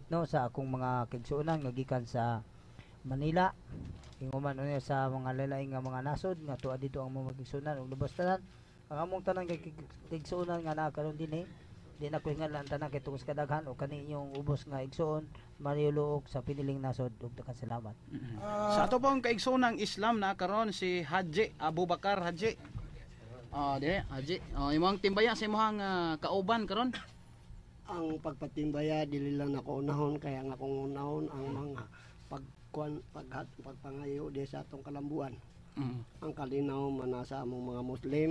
no sa akong mga kigsuonan nga gikan sa Manila. Inguman unya sa mga lalaing nga mga nasod nga tuwa dito ang mga kigsuonan ug lubos tanan. Ang among tanan kay kigsuonan nga naa karon dinhi di na ko hingan lang tanan kay tungos kadaghan o kani inyong ubos nga igsuon maniluok sa piniling nasod ug daghang salamat. Sa ato pong kaigsoonang Islam na karon si Haji Abu Bakar Haji. Di Haji. Imong timbaya sa imong kauban karon. Ang pagpatimbaya dili lang nako unahon kaya nga akong unahon ang mga pagpangayo di sa atong kalambuan. Ang kalinaw manasa among mga Muslim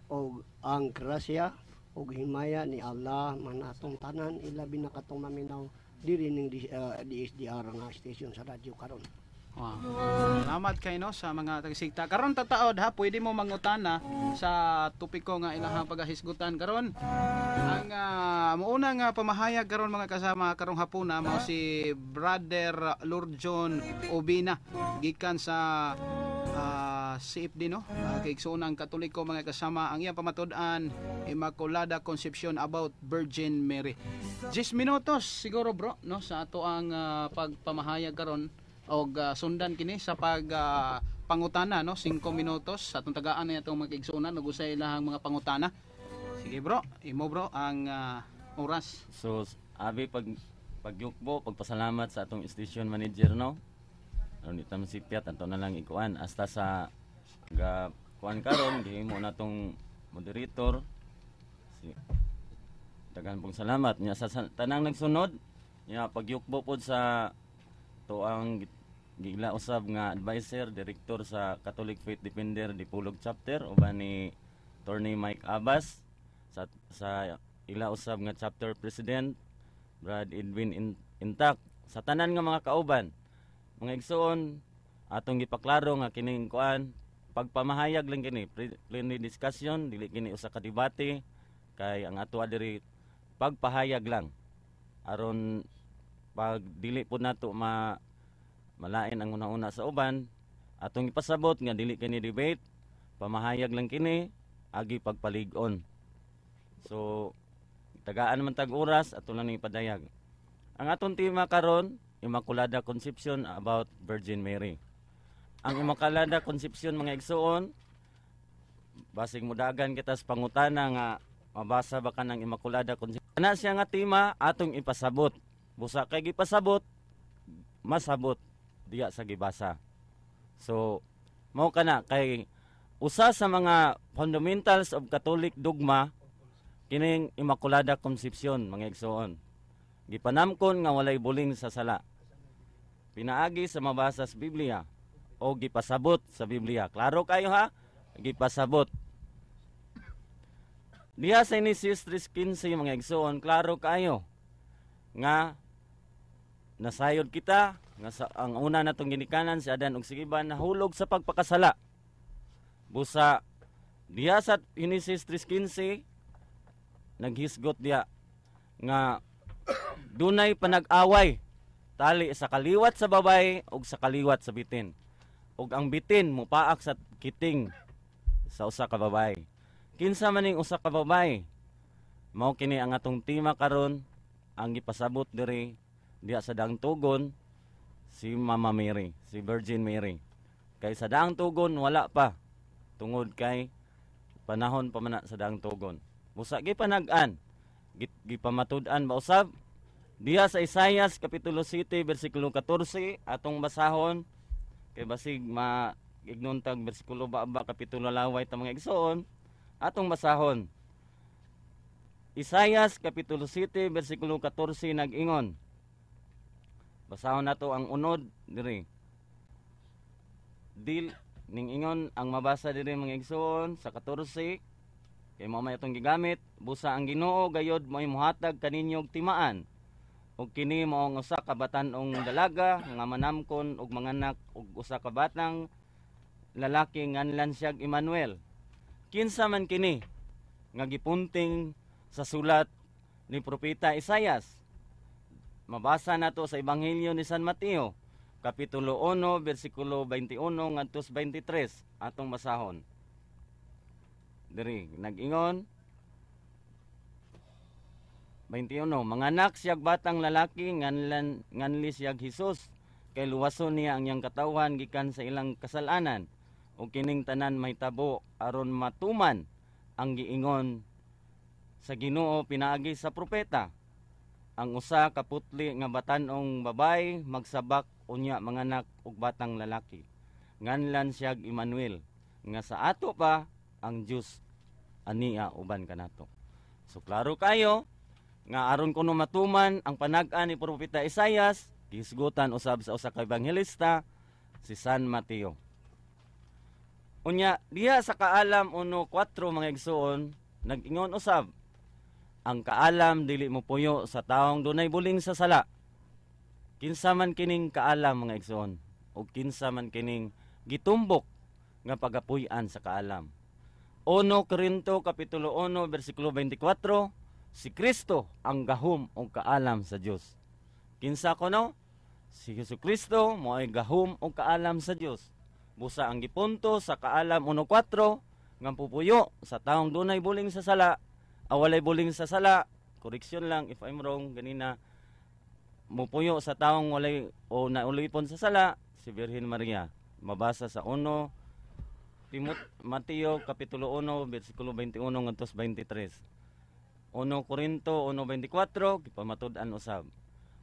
o ang grasya o himaya ni Allah manatong tanan ilabi na katong maminaw diri ning DSDR nga station sa radyo karon. Wow. Salamat kay no sa mga tagisigta. Karon tataod ha, pwede mo mangutana sa topiko nga ilahang pagahisgutan karon. Ang muuna nga pamahayag karon mga kasama karong hapuna mao si Brother Lurjon Obina gikan sa CFD no. Kaigsoonang Katoliko mga kasama ang iyang pamatud-an Immaculada Conception about Virgin Mary. 10 minutos siguro bro no sa ato ang pagpamahayag karon og sundan kini sa pangutana no 5 minutos sa atong tagaan na itong magigsuunan ug usay ilahang mga pangutana. Sige bro, imo bro ang oras. So abi pagyukbo pagpasalamat sa atong station manager no. Aron ita masipyat ato na lang ikuan hasta sa kuan karon gihimo na tong moderator. Daghan pong salamat nya sa tanang nagsunod nya pagyukbo pod sa tuang gila usab nga advisor director sa Catholic Faith Defender Dipolog chapter uban ni Attorney Mike Abbas sa ila usab nga chapter president Brad Edwin Intak sa tanan nga mga kauban mga igsoon atong gipaklaro nga kining kuan pagpamahayag lang kini plenary discussion dili kini usa ka debate kay ang ato diri pagpahayag lang aron pag dili po nato malain ang una-una sa uban atong ipasabot nga dili kini debate pamahayag lang kini agi pagpalig-on. So tagaan man tag oras ato lang ni padayag. Ang atong tema karon Immaculada Conception about Virgin Mary. Ang Immaculada Conception mga igsoon basig mudagan kita sa pangutana nga mabasa ba ka ng Immaculada Conception. Ana siya nga tema atong ipasabot. Busa kay gipasabot masabot diya sa gibasa. So mao kana kay usa sa mga fundamentals of Catholic dogma kining Immaculada Conception mga igsoon. Gipanamkon nga walay buling sa sala. Pinaagi sa mabasa sa Biblia o gipasabot sa Biblia. Klaro kayo ha? Gipasabot. Diha sa Genesis 3:15 mga igsoon, klaro kayo nga nasayod kita nga ang una natong ginikanan si Adan ug si Eva nahulog sa pagpakasala. Busa diha sa Genesis 3:15 naghisgot diha nga dunay panag-away tali sa kaliwat sa babay ug sa kaliwat sa bitin. Ug ang bitin mupaak sa kiting sa usa ka babay. Kinsa man ning usa ka babay? Mao kini ang atong tema karon ang gipasabot diri diha sa daang tugon si Mama Mary, si Virgin Mary. Kay sa daang tugon wala pa tungod kay panahon pa man sa daang tugon. Busa gipanag-an, gipamatud-an ba usab diha sa Isaias kapitulo 7 bersikulo 14 atong basahon kay basig ignuntag bersikulo ba kapitulo laway ta mga igsoon atong basahon. Isaias kapitulo 7 bersikulo 14 nag-ingon. Basahon nato ang unod diri. Dil ning ingon ang mabasa diri mga igsoon sa 14 kay mao may atong gigamit busa ang Ginoo gayod mo'y muhatag kaninyo og timaan ug kini mao ang usa ka batan-ong dalaga nga manamkon og manganak og usa ka batang lalaki nganlan siyag Emmanuel. Kinsa man kini nga gipunting sa sulat ni propeta Isaias. Mabasa nato sa Ebanghelyo ni San Mateo, kapitulo 1, bersikulo 21 ngadto 23 atong basahon. Diri nag-ingon 21, manganak siyag batang lalaki nganli siyag Hesus kay luwason niya ang iyang katawan gikan sa ilang kasalanan ug kining tanan may tabo aron matuman ang giingon sa Ginoo pinaagi sa propeta. Ang usa ka putli nga batan-ong babay magsabak unya manganak og batang lalaki. Nganlan siyag Emmanuel nga sa ato pa ang Dios ania uban kanato. So klaro kayo nga aron kuno matuman ang panag-an ni propeta Isaias, gihisgutan usab sa usa ka ebanghelista si San Mateo. Unya diha sa Kaalam 1:4 mga igsoon, nag-ingon usab, ang kaalam dili mo puyo sa taong dunay buling sa sala. Kinsa man kining kaalam mga igsoon, o kinsa man kining gitumbok nga pagapuy-an sa kaalam. 1 Corinto kapitulo 1 bersikulo 24, si Kristo ang gahom o kaalam sa Dios. Kinsa kuno? Si Jesucristo mo ay gahom o kaalam sa Dios. Busa ang gipunto sa Kaalam 1:4 nga pupuyo sa taong dunay buling sa sala, awalay buling sa sala. Correction lang if I'm wrong, ganina mupuyo sa taong walay o naulipon sa sala si Birhen Maria. Mabasa sa 1 Mateo kapitulo 1 bersikulo 21 ngadto 23. 1 Corinto 1:24 gipamatud-an usab.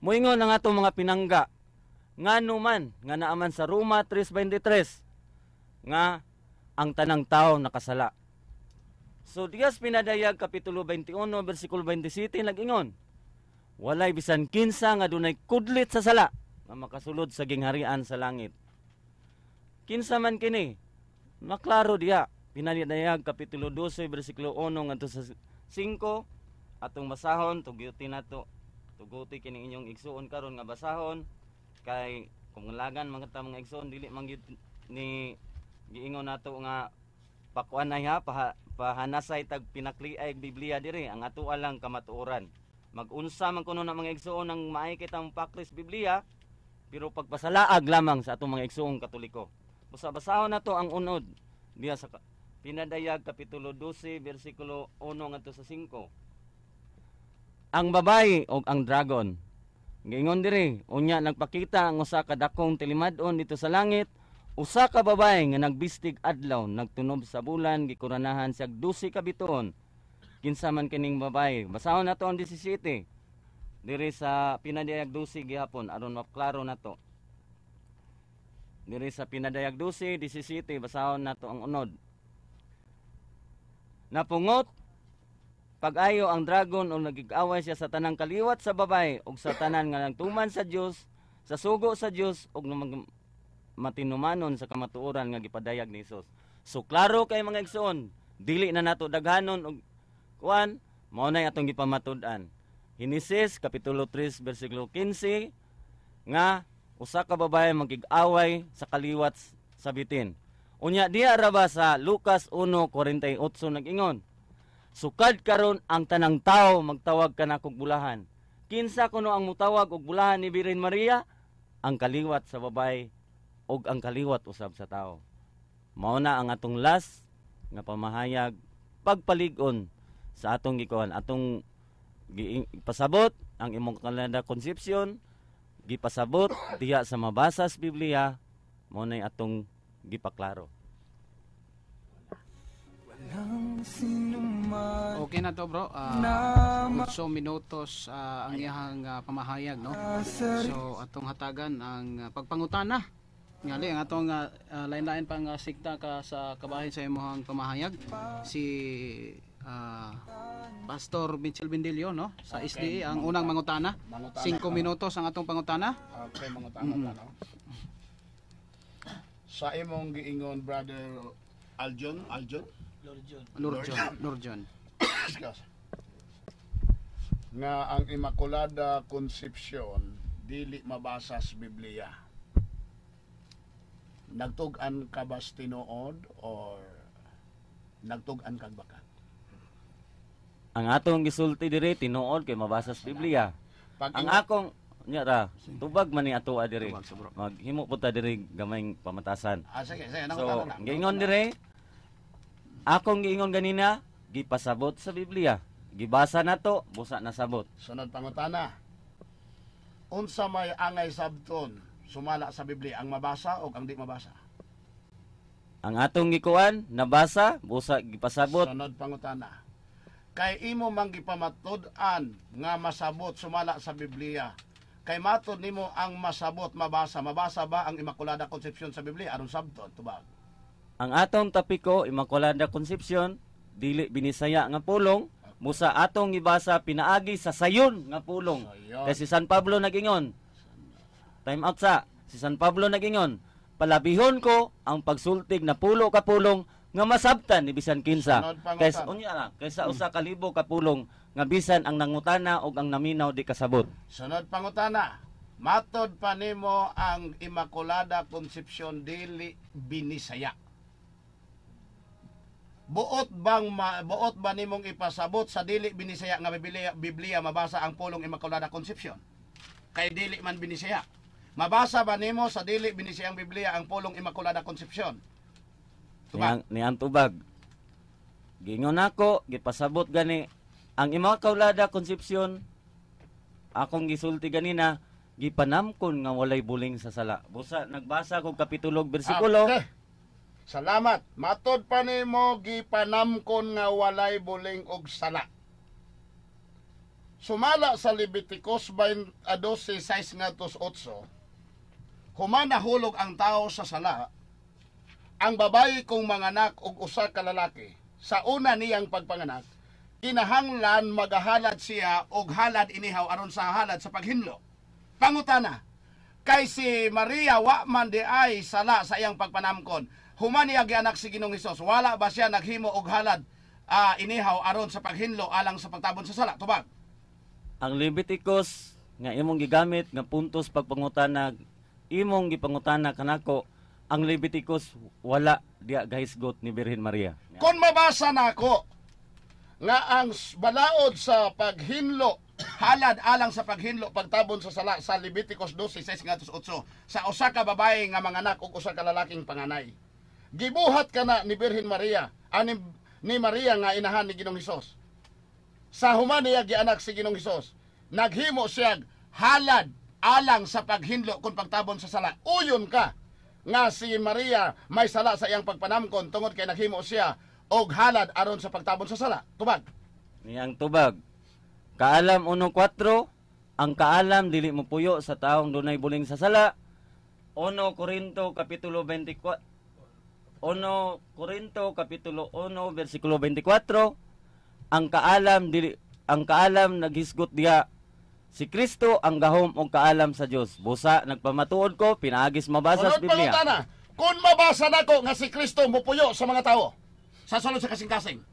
Moingon ang atong mga pinangga ngano man nga naaman sa Roma 3:23 nga ang tanang tao nakasala. So dias pinadayag kapitulo 21 bersikulo 27 nag-ingon, walay bisan kinsa nga dunay kudlit sa sala nga makasulod sa gingharian sa langit. Kinsa man kini? Maklaro diha. Pinadayag kapitulo 12 bersikulo 1 ngadto sa 5 atong basahon, tuguti nato. Tuguti kini inyong igsuon karon nga basahon kay kung lagan mga igsuon dili man gyud ni giingon nato nga pakuan na ha pahanasay tag pinakliay Biblia diri ang ato lang kamatuoran. Mag-unsa man kuno na mga igsuon ang maay kitang pakris Biblia pero pagpasalaag lamang sa atong mga igsuong Katoliko. Busa basahon nato ang unod diya sa Pinadayag kapitulo 12 bersikulo 1 ngadto sa 5. Ang babae o ang dragon. Giingon diri, unya nagpakita ang usa ka dakong tilimad-on dito sa langit, usa ka babae nga nagbistig adlaw, nagtunob sa bulan, gikuranahan siya 12 ka bituon. Kinsa man kining babae? Basahon nato ang 17. Diri sa Pinadayag 12 gihapon aron maklaro nato. Diri sa Pinadayag 12, 17 basahon nato ang unod. Napungot pag-ayo ang dragon o nagig-away siya sa tanang kaliwat sa babae ug sa tanan nga nagtuman sa Dios, sa sugo sa Dios ug matinumanon sa kamatuoran nga gipadayag ni Hesus. So klaro kay mga igsoon, dili na nato daghanon og kuan, mao nay atong gipamatud-an. Henesis kapitulo 3 bersikulo 15 nga usa ka babae magig-away sa kaliwat sa bitin. Unya diha ra ba sa Lucas 1:48 nag-ingon, sukad karon ang tanang tao magtawag kanakog bulahan. Kinsa kuno ang mutawag og bulahan ni Birhen Maria? Ang kaliwat sa babae ug ang kaliwat usab sa tao. Mao na ang atong last nga pamahayag pagpalig-on sa atong gikuan, atong pasabot ang Immaculada Conception, gipasabot diha sa mabasa sa Biblia, mao nay atong gipaklaro. Okay na to bro, 8 minutos ang iyang pamahayag, no? So atong hatagan ang pagpangutana ngali ang atong lain-lain pang sikta ka sa kabahin sa imong pamahayag si Pastor Mitchell Bindilio, no? Sa SDA ang unang mangutana. 5 minutos ang atong pangutana. Okay, mangutana no? Sa imong giingon brother Aljon Lurjon. nga ang Immaculada Conception dili mabasa sa Biblia. Nagtug-an ka ba tinuod or nagtug-an kag bakat? Ang atong gisulti diri tinuod kay mabasa sa Biblia. Ang akong nya ra tubag man ni ato diri. Maghimo po ta diri gamayng pamatasan. Sige, so, giingon diri akong giingon ganina, gipasabot sa Biblia. gibasa nato busa nasabot. Sunod pangutana. Unsa may angay sabton sumala sa Biblia, ang mabasa o ang di mabasa? Ang atong gikuan nabasa busa gipasabot. Sunod pangutana. Kay imo man gipamatud-an nga masabot sumala sa Biblia. Kay matod nimo ang masabot mabasa. Mabasa ba ang Immaculada Concepcion sa Biblia aron sabton tubag? Ang atong topiko Immaculada Concepcion dili binisaya nga pulong busa atong gibasa pinaagi sa sayon nga pulong. Sayon. Kay si San Pablo nagingon. Time out sa. Si San Pablo nagingon, palabihon ko ang pagsultig na pulo ka pulong nga masabtan ni bisan kinsa. Sunod pangutana. Kaysa unya na, kaysa usa ka libo ka pulong nga bisan ang nangutana og ang naminaw di kasabot. Sunod pangutana. Matod pa nimo ang Immaculada Concepcion dili binisaya. Buot ba nimong ipasabot sa dili binisaya nga Biblia mabasa ang pulong Immaculada Concepcion? Kay dili man binisaya. Mabasa ba nimo sa dili binisayang Biblia ang pulong Immaculada Concepcion? Tubag. Ni ang tubag. Gingon ako, gipasabot gani ang Immaculada Concepcion akong gisulti ganina gipanamkon nga walay buling sa sala. Busa nagbasa kog kapitulo bersikulo. Okay. Salamat. Matod pa nimo gipanamkon nga walay buling og sala. Sumala sa Leviticus 12:6 ngadto 8. Human nahulog ang tao sa sala, ang babayi kung manganak og usa ka lalaki, sa una niyang pagpanganak, kinahanglan magahalad siya og halad inihaw aron sa halad sa paghinlo. Pangutana, kay si Maria wa man di ay sala sa iyang pagpanamkon, human niya gianak si Ginoong Hesus, wala ba siya naghimo og halad inihaw aron sa paghinlo alang sa pagtabon sa sala? Tubag. Ang Leviticus nga imong gigamit nga puntos pagpangutana imong gipangutana kanako, ang Leviticus wala diya gahisgot ni Birhen Maria. Kung mabasa nako nga ang balaod sa paghinlo, halad alang sa paghinlo pagtabon sa sala sa Leviticus 12:6-8 sa usa ka babae nga manganak ug usa ka lalaking panganay. Gibuhat kana ni Birhen Maria, ni Maria nga inahan ni Ginoong Hesus. Sa human niya gianak si Ginoong Hesus, naghimo siya halad alang sa paghinlo kung pagtabon sa sala. Uyon ka nga si Maria may sala sa iyang pagpanamkon tungod kay naghimo siya og halad aron sa pagtabon sa sala. Tubag. Niyang tubag. Kaalam 1:4, ang kaalam dili mo puyo sa taong dunay buling sa sala. 1 Korinto kapitulo 24. 1 Korinto kapitulo 1 bersikulo 24. Ang kaalam naghisgot diha si Kristo ang gahom og kaalam sa Dios. Busa nagpamatuod ko pinaagis mabasa sa Sunod Biblia. pangutana, kung mabasa nako nga si Kristo mupuyo sa mga tao sa sulod sa kasing-kasing,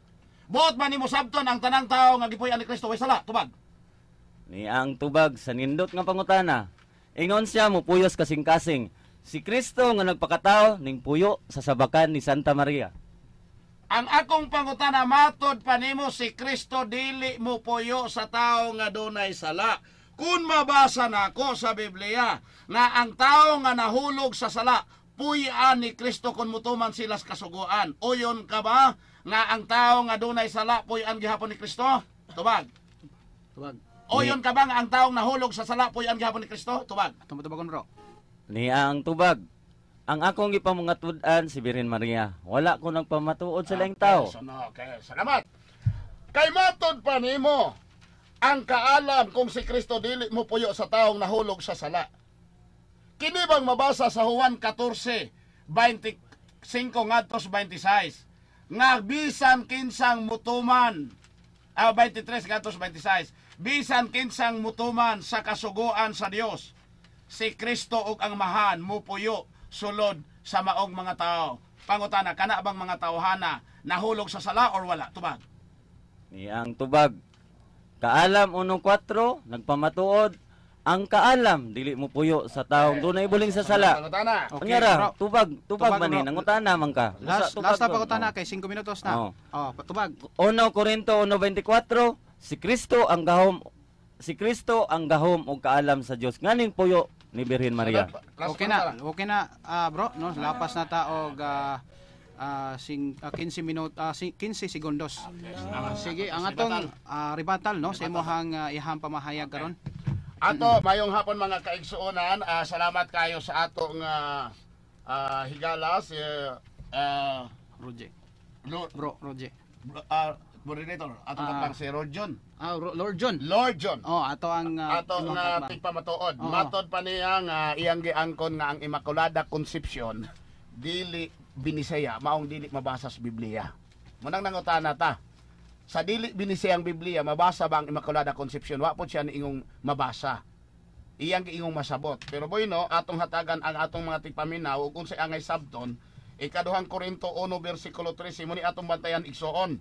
buot man nimo sabton ang tanang tao nga gipuy-an ni Kristo way sala? Tubag. Ni ang tubag sa nindot nga pangutana. Ingon siya mupuyos kasing-kasing. Si Kristo nga nagpakatao ning puyo sa sabakan ni Santa Maria. Ang akong pangutana, matod pa nimo si Kristo dili mo puyo sa tao nga dunay sala. Kung mabasa nako sa Biblia nga ang tao nga nahulog sa sala, puy-an ni Kristo kung mutuman sila sa kasuguan. Uyon ka ba nga ang tao nga dunay sala, puy-an gihapon ni Kristo? Tubag. Tubag. Uyon ka ba nga ang taong nahulog sa sala, puy-an gihapon ni Kristo? Tubag. Tumutubagon bro. Ni ang tubag. Ang akong gipamangatud-an si Birhen Maria. Wala ko nagpamatuod sa laing tao. Okay, salamat. Kay matod pa nimo ang kaalam kung si Kristo dili mo puyo sa taong nahulog sa sala. Kini bang mabasa sa Juan 14:25 ngadto 26 nga bisan kinsang mutuman 23 ngadto 26 bisan kinsang mutuman sa kasuguan sa Dios, si Kristo ug ang mahan mupuyo sulod sa maong mga tao. Pangutana, kana bang mga tawhana nahulog sa sala or wala? Tubag. Ni ang tubag. Kaalam 1:4 nagpamatuod. Ang kaalam dili mo puyo sa taong dunay buling sa sala. Pangutana. Okay, Unyara, bro. tubag Tubag, man ni bro. nangutana man ka. Last Tubag, na bro. pagutana kay 5 minutos na. Oo. Oh, tubag. 1 Korinto 1:24, si Kristo ang gahom og kaalam sa Dios nganing puyo ni Birhen Maria. Okay na bro, no? Lapas na ta og 15 segundos. Sige, ang atong ribatal no sa imong ihang pamahayag karon. Ato, mayong hapon mga kaigsuonan, salamat kayo sa atong higala si Roger. Lord, Roger. moderator, atong katang si Lord John. Lord John. Lord John. Oh, ato ang Ato imong nga katbang. tigpamatuod. Oo. Matod pa niya nga iyang giangkon nga ang Immaculada Conception dili binisaya maong dili mabasa sa Biblia. Munang nangutana ta. Sa dili binisaya ang Biblia, mabasa ba ang Immaculada Conception? Wa po siya niingong mabasa. Iyang giingong masabot. Pero boy no, atong hatagan ang atong mga tigpaminaw ug unsay angay sabton, ikaduhang Korinto 1 bersikulo 13 muni atong bantayan igsoon.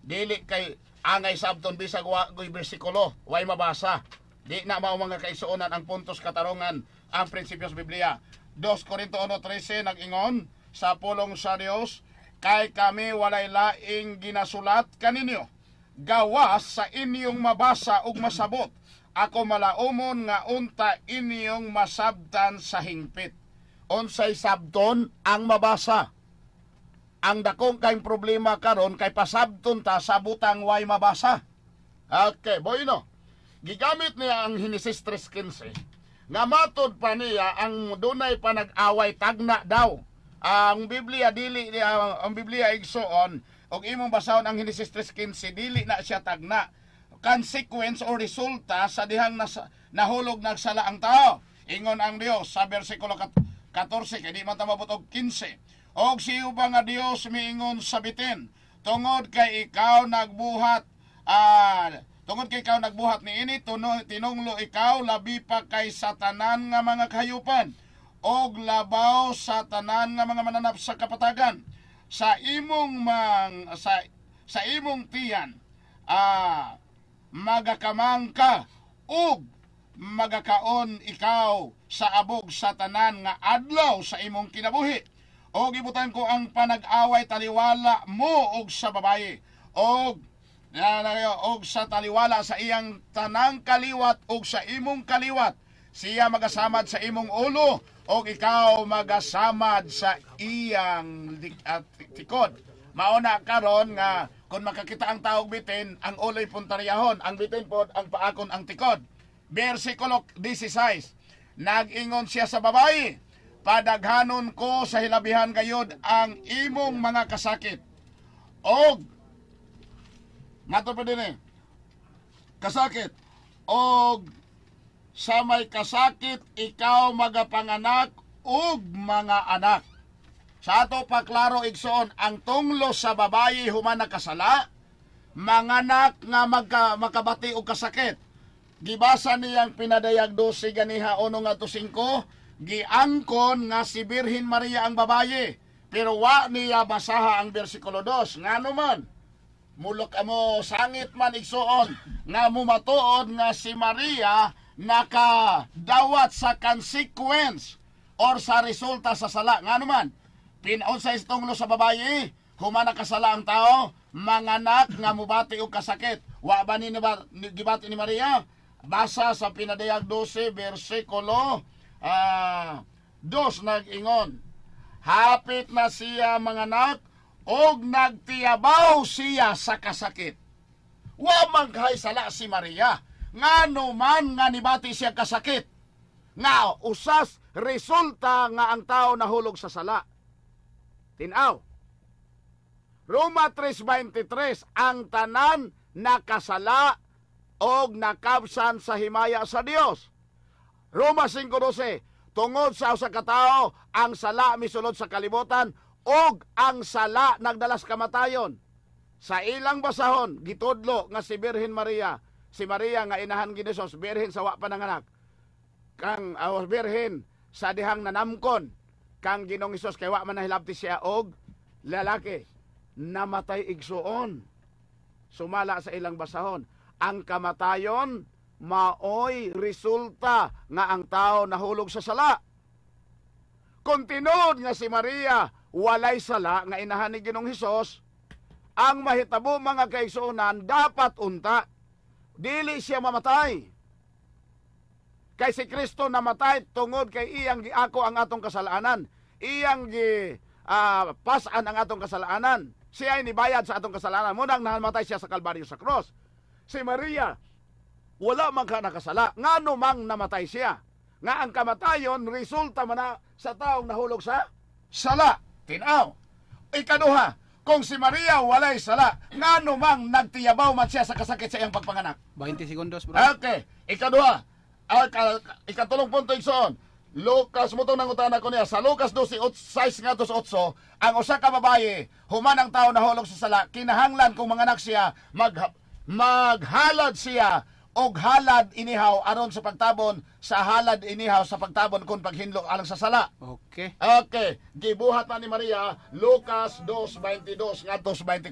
Dili kay angay sabton bisag wa goy bersikulo, way mabasa. Di na mao mga kaigsuonan ang puntos katarungan ang prinsipyo sa Biblia. 2 Korinto 1:13 nag-ingon, sa pulong sa Dios kay kami walay laing ginasulat kaninyo gawas sa inyong mabasa ug masabot. Ako malaumon nga unta inyong masabtan sa hingpit. Unsay sabton ang mabasa. Ang dakong kayong problema karon kay pasabton ta sa butang way mabasa. Okay, boyno. Gigamit niya ang Henesis 3:15. Nga matod pa niya ang dunay panag-away tagna daw. Ang Biblia ang Biblia igsoon og imong basahon ang Henesis 3:15 dili na siya tagna. Consequence o resulta sa dihang nahulog nagsala ang tao. Ingon ang Dios sa bersikulo 14 kay di man ta mabot og 15. Og siyo ba nga Dios miingon sa bitin, tungod kay ikaw nagbuhat niini tinunglo ikaw labi pa kay sa tanan nga mga kahayupan og labaw sa tanan nga mga mananap sa kapatagan sa imong sa imong tiyan magakamang ka ug magakaon ikaw sa abog sa tanan nga adlaw sa imong kinabuhi. O gibutan ko ang panag-away taliwala mo og sa babaye og sa taliwala sa iyang tanang kaliwat og sa imong kaliwat siya magasamad sa imong ulo og ikaw magasamad sa iyang tikod. Mauna karon nga kung makakita ang taog bitin ang uloy puntaryahon, ang bitin pod ang paakon ang tikod. Bersikulo 16 nag-ingon siya sa babaye, padaghanon ko sa hilabihan gayud ang imong mga kasakit. Og nato pa din kasakit. Og sa may kasakit ikaw magapanganak og mga anak. Sa ato pa klaro igsoon ang tunglo sa babayi human nakasala, manganak nga makabati og kasakit. Gibasa niyang pinadayag 12 ganiha 1-5. Giangkon nga si Birhen Maria ang babaye, pero wa niya basaha ang bersikulo 2. Ngano man mulok amo sangit man igsuon nga mumatuod nga si Maria nakadawat sa consequence or sa resulta sa sala. Ngano man pinunsay tunglo sa babaye human nakasala ang tao, manganak nga mubati og kasakit. Wa ba ni gibati ni Maria? Basa sa pinadayag 12 bersikulo 2 nag-ingon, hapit na siya manganak og nagtiyabaw siya sa kasakit. Wa maghay sala si Maria, ngano man nga nibati siya kasakit, nga usas resulta nga ang tao nahulog sa sala. Tinaw, Roma 3:23, ang tanan nakasala og nakabsan sa himaya sa Dios. Roma 5:12, tungod sa usa ka tawo ang sala misulod sa kalibutan og ang sala nagdalas kamatayon. Sa ilang basahon gitudlo nga si Birhen Maria, si Maria nga inahan ni Jesus, birhen sa wa pa nanganak. Kang birhen sa dihang nanamkon kang Ginoong Hesus kay wa man nahilabti siya og lalaki, namatay igsuon. Sumala sa ilang basahon, ang kamatayon maoy resulta nga ang tao nahulog sa sala. Kung tinuod nga si Maria walay sala nga inahan ni Ginoong Hesus, ang mahitabo mga kaigsuonan dapat unta dili siya mamatay. Kay si Kristo namatay tungod kay iyang giako ang atong kasalanan. Iyang pasan ang atong kasalanan. Siya ay nibayad sa atong kasalanan. Munang namatay siya sa Kalbaryo sa cross. Si Maria, wala man ka nakasala. Ngano mang namatay siya. Nga ang kamatayon, resulta man na sa taong nahulog sa sala. Tinaw. Ikaduha, kung si Maria walay sala, ngano mang nagtiyabaw man siya sa kasakit sa iyang pagpanganak. 20 segundos, bro. Okay. Ikaduha, ikatulong punto igsoon. Lucas mo itong nangutana ko niya. Sa Lucas 12:6 nga 8, ang usa ka babaye, human ang tao nahulog sa sala, kinahanglan kung manganak siya, maghalad siya og halad inihaw aron sa pagtabon sa halad inihaw sa pagtabon kung paghinlo alang sa sala. Okay. Okay, gibuhat na ni Maria Lucas 2:22 ngadto 24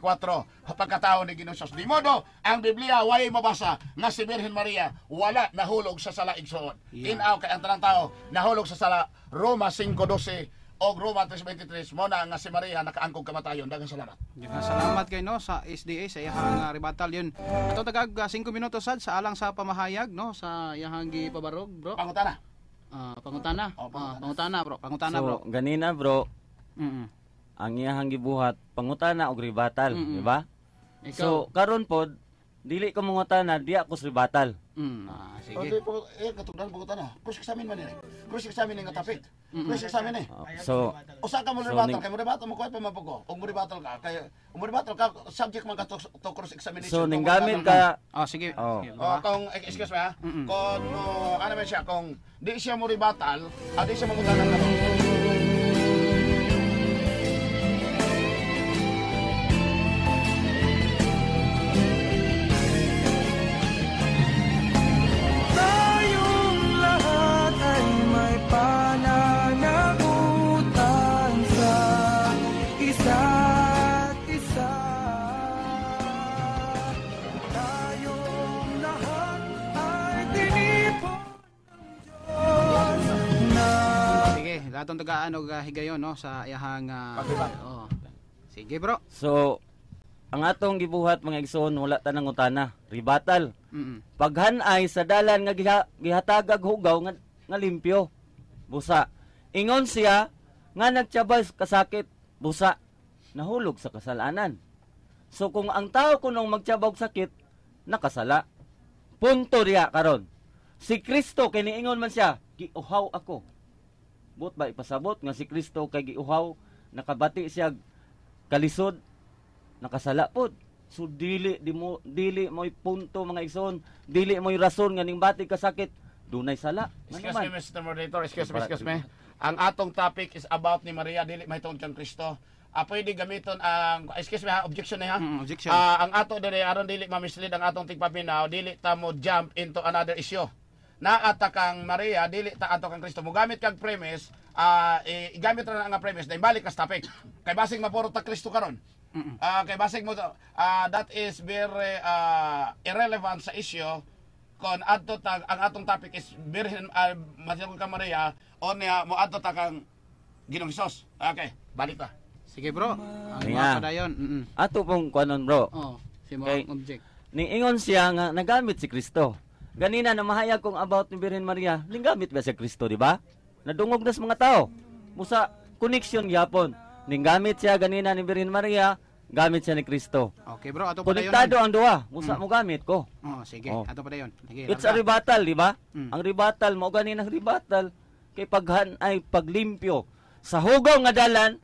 pagkatao ni Ginoong Hesus. Di modo ang Biblia way mabasa nga si Birhen Maria wala nahulog sa sala igsoon. Yeah. Tinaw kay ang tanang tao nahulog sa sala. Roma 5:12 og Roma 3:23 mo na nga si Maria nakaangkog kamatayon. Daghang salamat. Salamat kay no sa SDA sa iyang rebuttal yun. Ito tagag 5 minutos sad sa alang sa pamahayag no sa iyang gipabarog, bro. Pangutana. Pangutana. Oh, pangutana. Pangutana, bro. Pangutana, bro. So, ganina bro, Mm. ang iyahang gibuhat pangutana og ribatal, Mm-mm. di ba? Ikaw. So, karon pod dili ko mangutana, di ako ribatal. Sige. Okay, katungdan pangutana. Cross examine man ni. Cross examine nga topic. Cross examine ni. So, Usa ka mo So, rebattle, ning- kay mo rebattle mo kuha pa mapugo. Og mo rebattle ka, kay mo rebattle ka subject man ka to cross examination. so Kung ninggamit wala ka Sige. Oh. Sige, Oh, bro. kung excuse me ha. Mm-mm. Kung ano man siya kung di siya mo rebattle, di siya mangutana ka. Tayong lahat ay may pananagutan sa isa't isa. Tayong lahat ay tinipon ng Diyos na Sige, latong tagaan og higayon no sa iyang oh. Sige, bro. So, ang atong gibuhat mga igsoon wala ta nang utana, ribatal. Paghanay sa dalan nga gihatagag hugaw nga limpyo. Busa. Ingon siya nga nagtiyabay kasakit, busa. Nahulog sa kasalanan. So kung ang tao kunong magtiyabaw og sakit, nakasala. Punto diya karon. Si Kristo kay niingon man siya, giuhaw ako. But ba ipasabot nga si Kristo kay giuhaw, nakabati siya kalisod, nakasala pod. So dili mo punto mga igsoon, dili mo rason nga ning bati ka sakit, dunay sala. Excuse me, Mr. Moderator. Excuse me. Ang atong topic is about ni Maria, dili mahitungod kang Kristo. Pwede gamiton ang excuse me ha, objection na ha. Objection. Ang ato dire aron dili ma-mislead ang atong tigpaminaw, dili ta mo jump into another issue. Naata kang Maria, dili ta ato kang Kristo. Mo gamit kag premise, igamit ra na nga premise, dahil balik ka sa topic. Kay basig mapuro ta Kristo karon. Kay basig mo that is very irrelevant sa issue kon adto tag ang atong topic is Birhen Maria ka Maria o niya mo adto ta kang Ginoong Hesus. Okay, balik ta. Sige, bro. Ang Yeah. mga padayon. Ato pong kuanon bro. Oh, si mo Okay. object. Niingon siya nga nagamit si Kristo. Ganina na mahayag kong about ni Birhen Maria, ninggamit ba si Kristo, di ba? Nadungog na sa mga tao. Musa connection gyapon. Ninggamit siya ganina ni Birhen Maria, gamit siya ni Kristo. Okay, bro. Ato padayon. Konektado ang duha. Musa mo gamit ko. Oh, sige. Oh. Ato padayon. Sige. It's a ribatal, di ba? Mm. Ang ribatal, mao ganin ang ribatal kay paghan ay paglimpyo sa hugaw nga dalan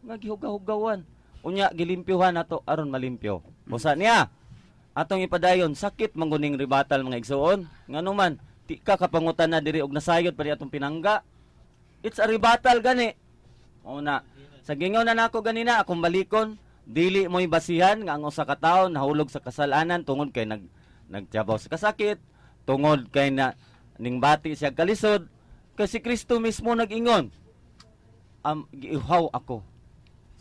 nga gihugaw-hugawan. Unya gilimpyuhan nato aron malimpyo. Usa niya atong ipadayon sakit mangguning ribatal mga igsoon. Ngano man ti ka kapangutan na diri og nasayod pa atong pinangga. It's a ribatal gani. Una, sa gingaw na nako ganina akong balikon, dili mo'y basihan nga ang usa ka tawo nahulog sa kasalanan tungod kay nagtiyabaw sa kasakit, tungod kay na ningbati siya kalisod, kay si Kristo mismo nag-ingon, giuhaw ako.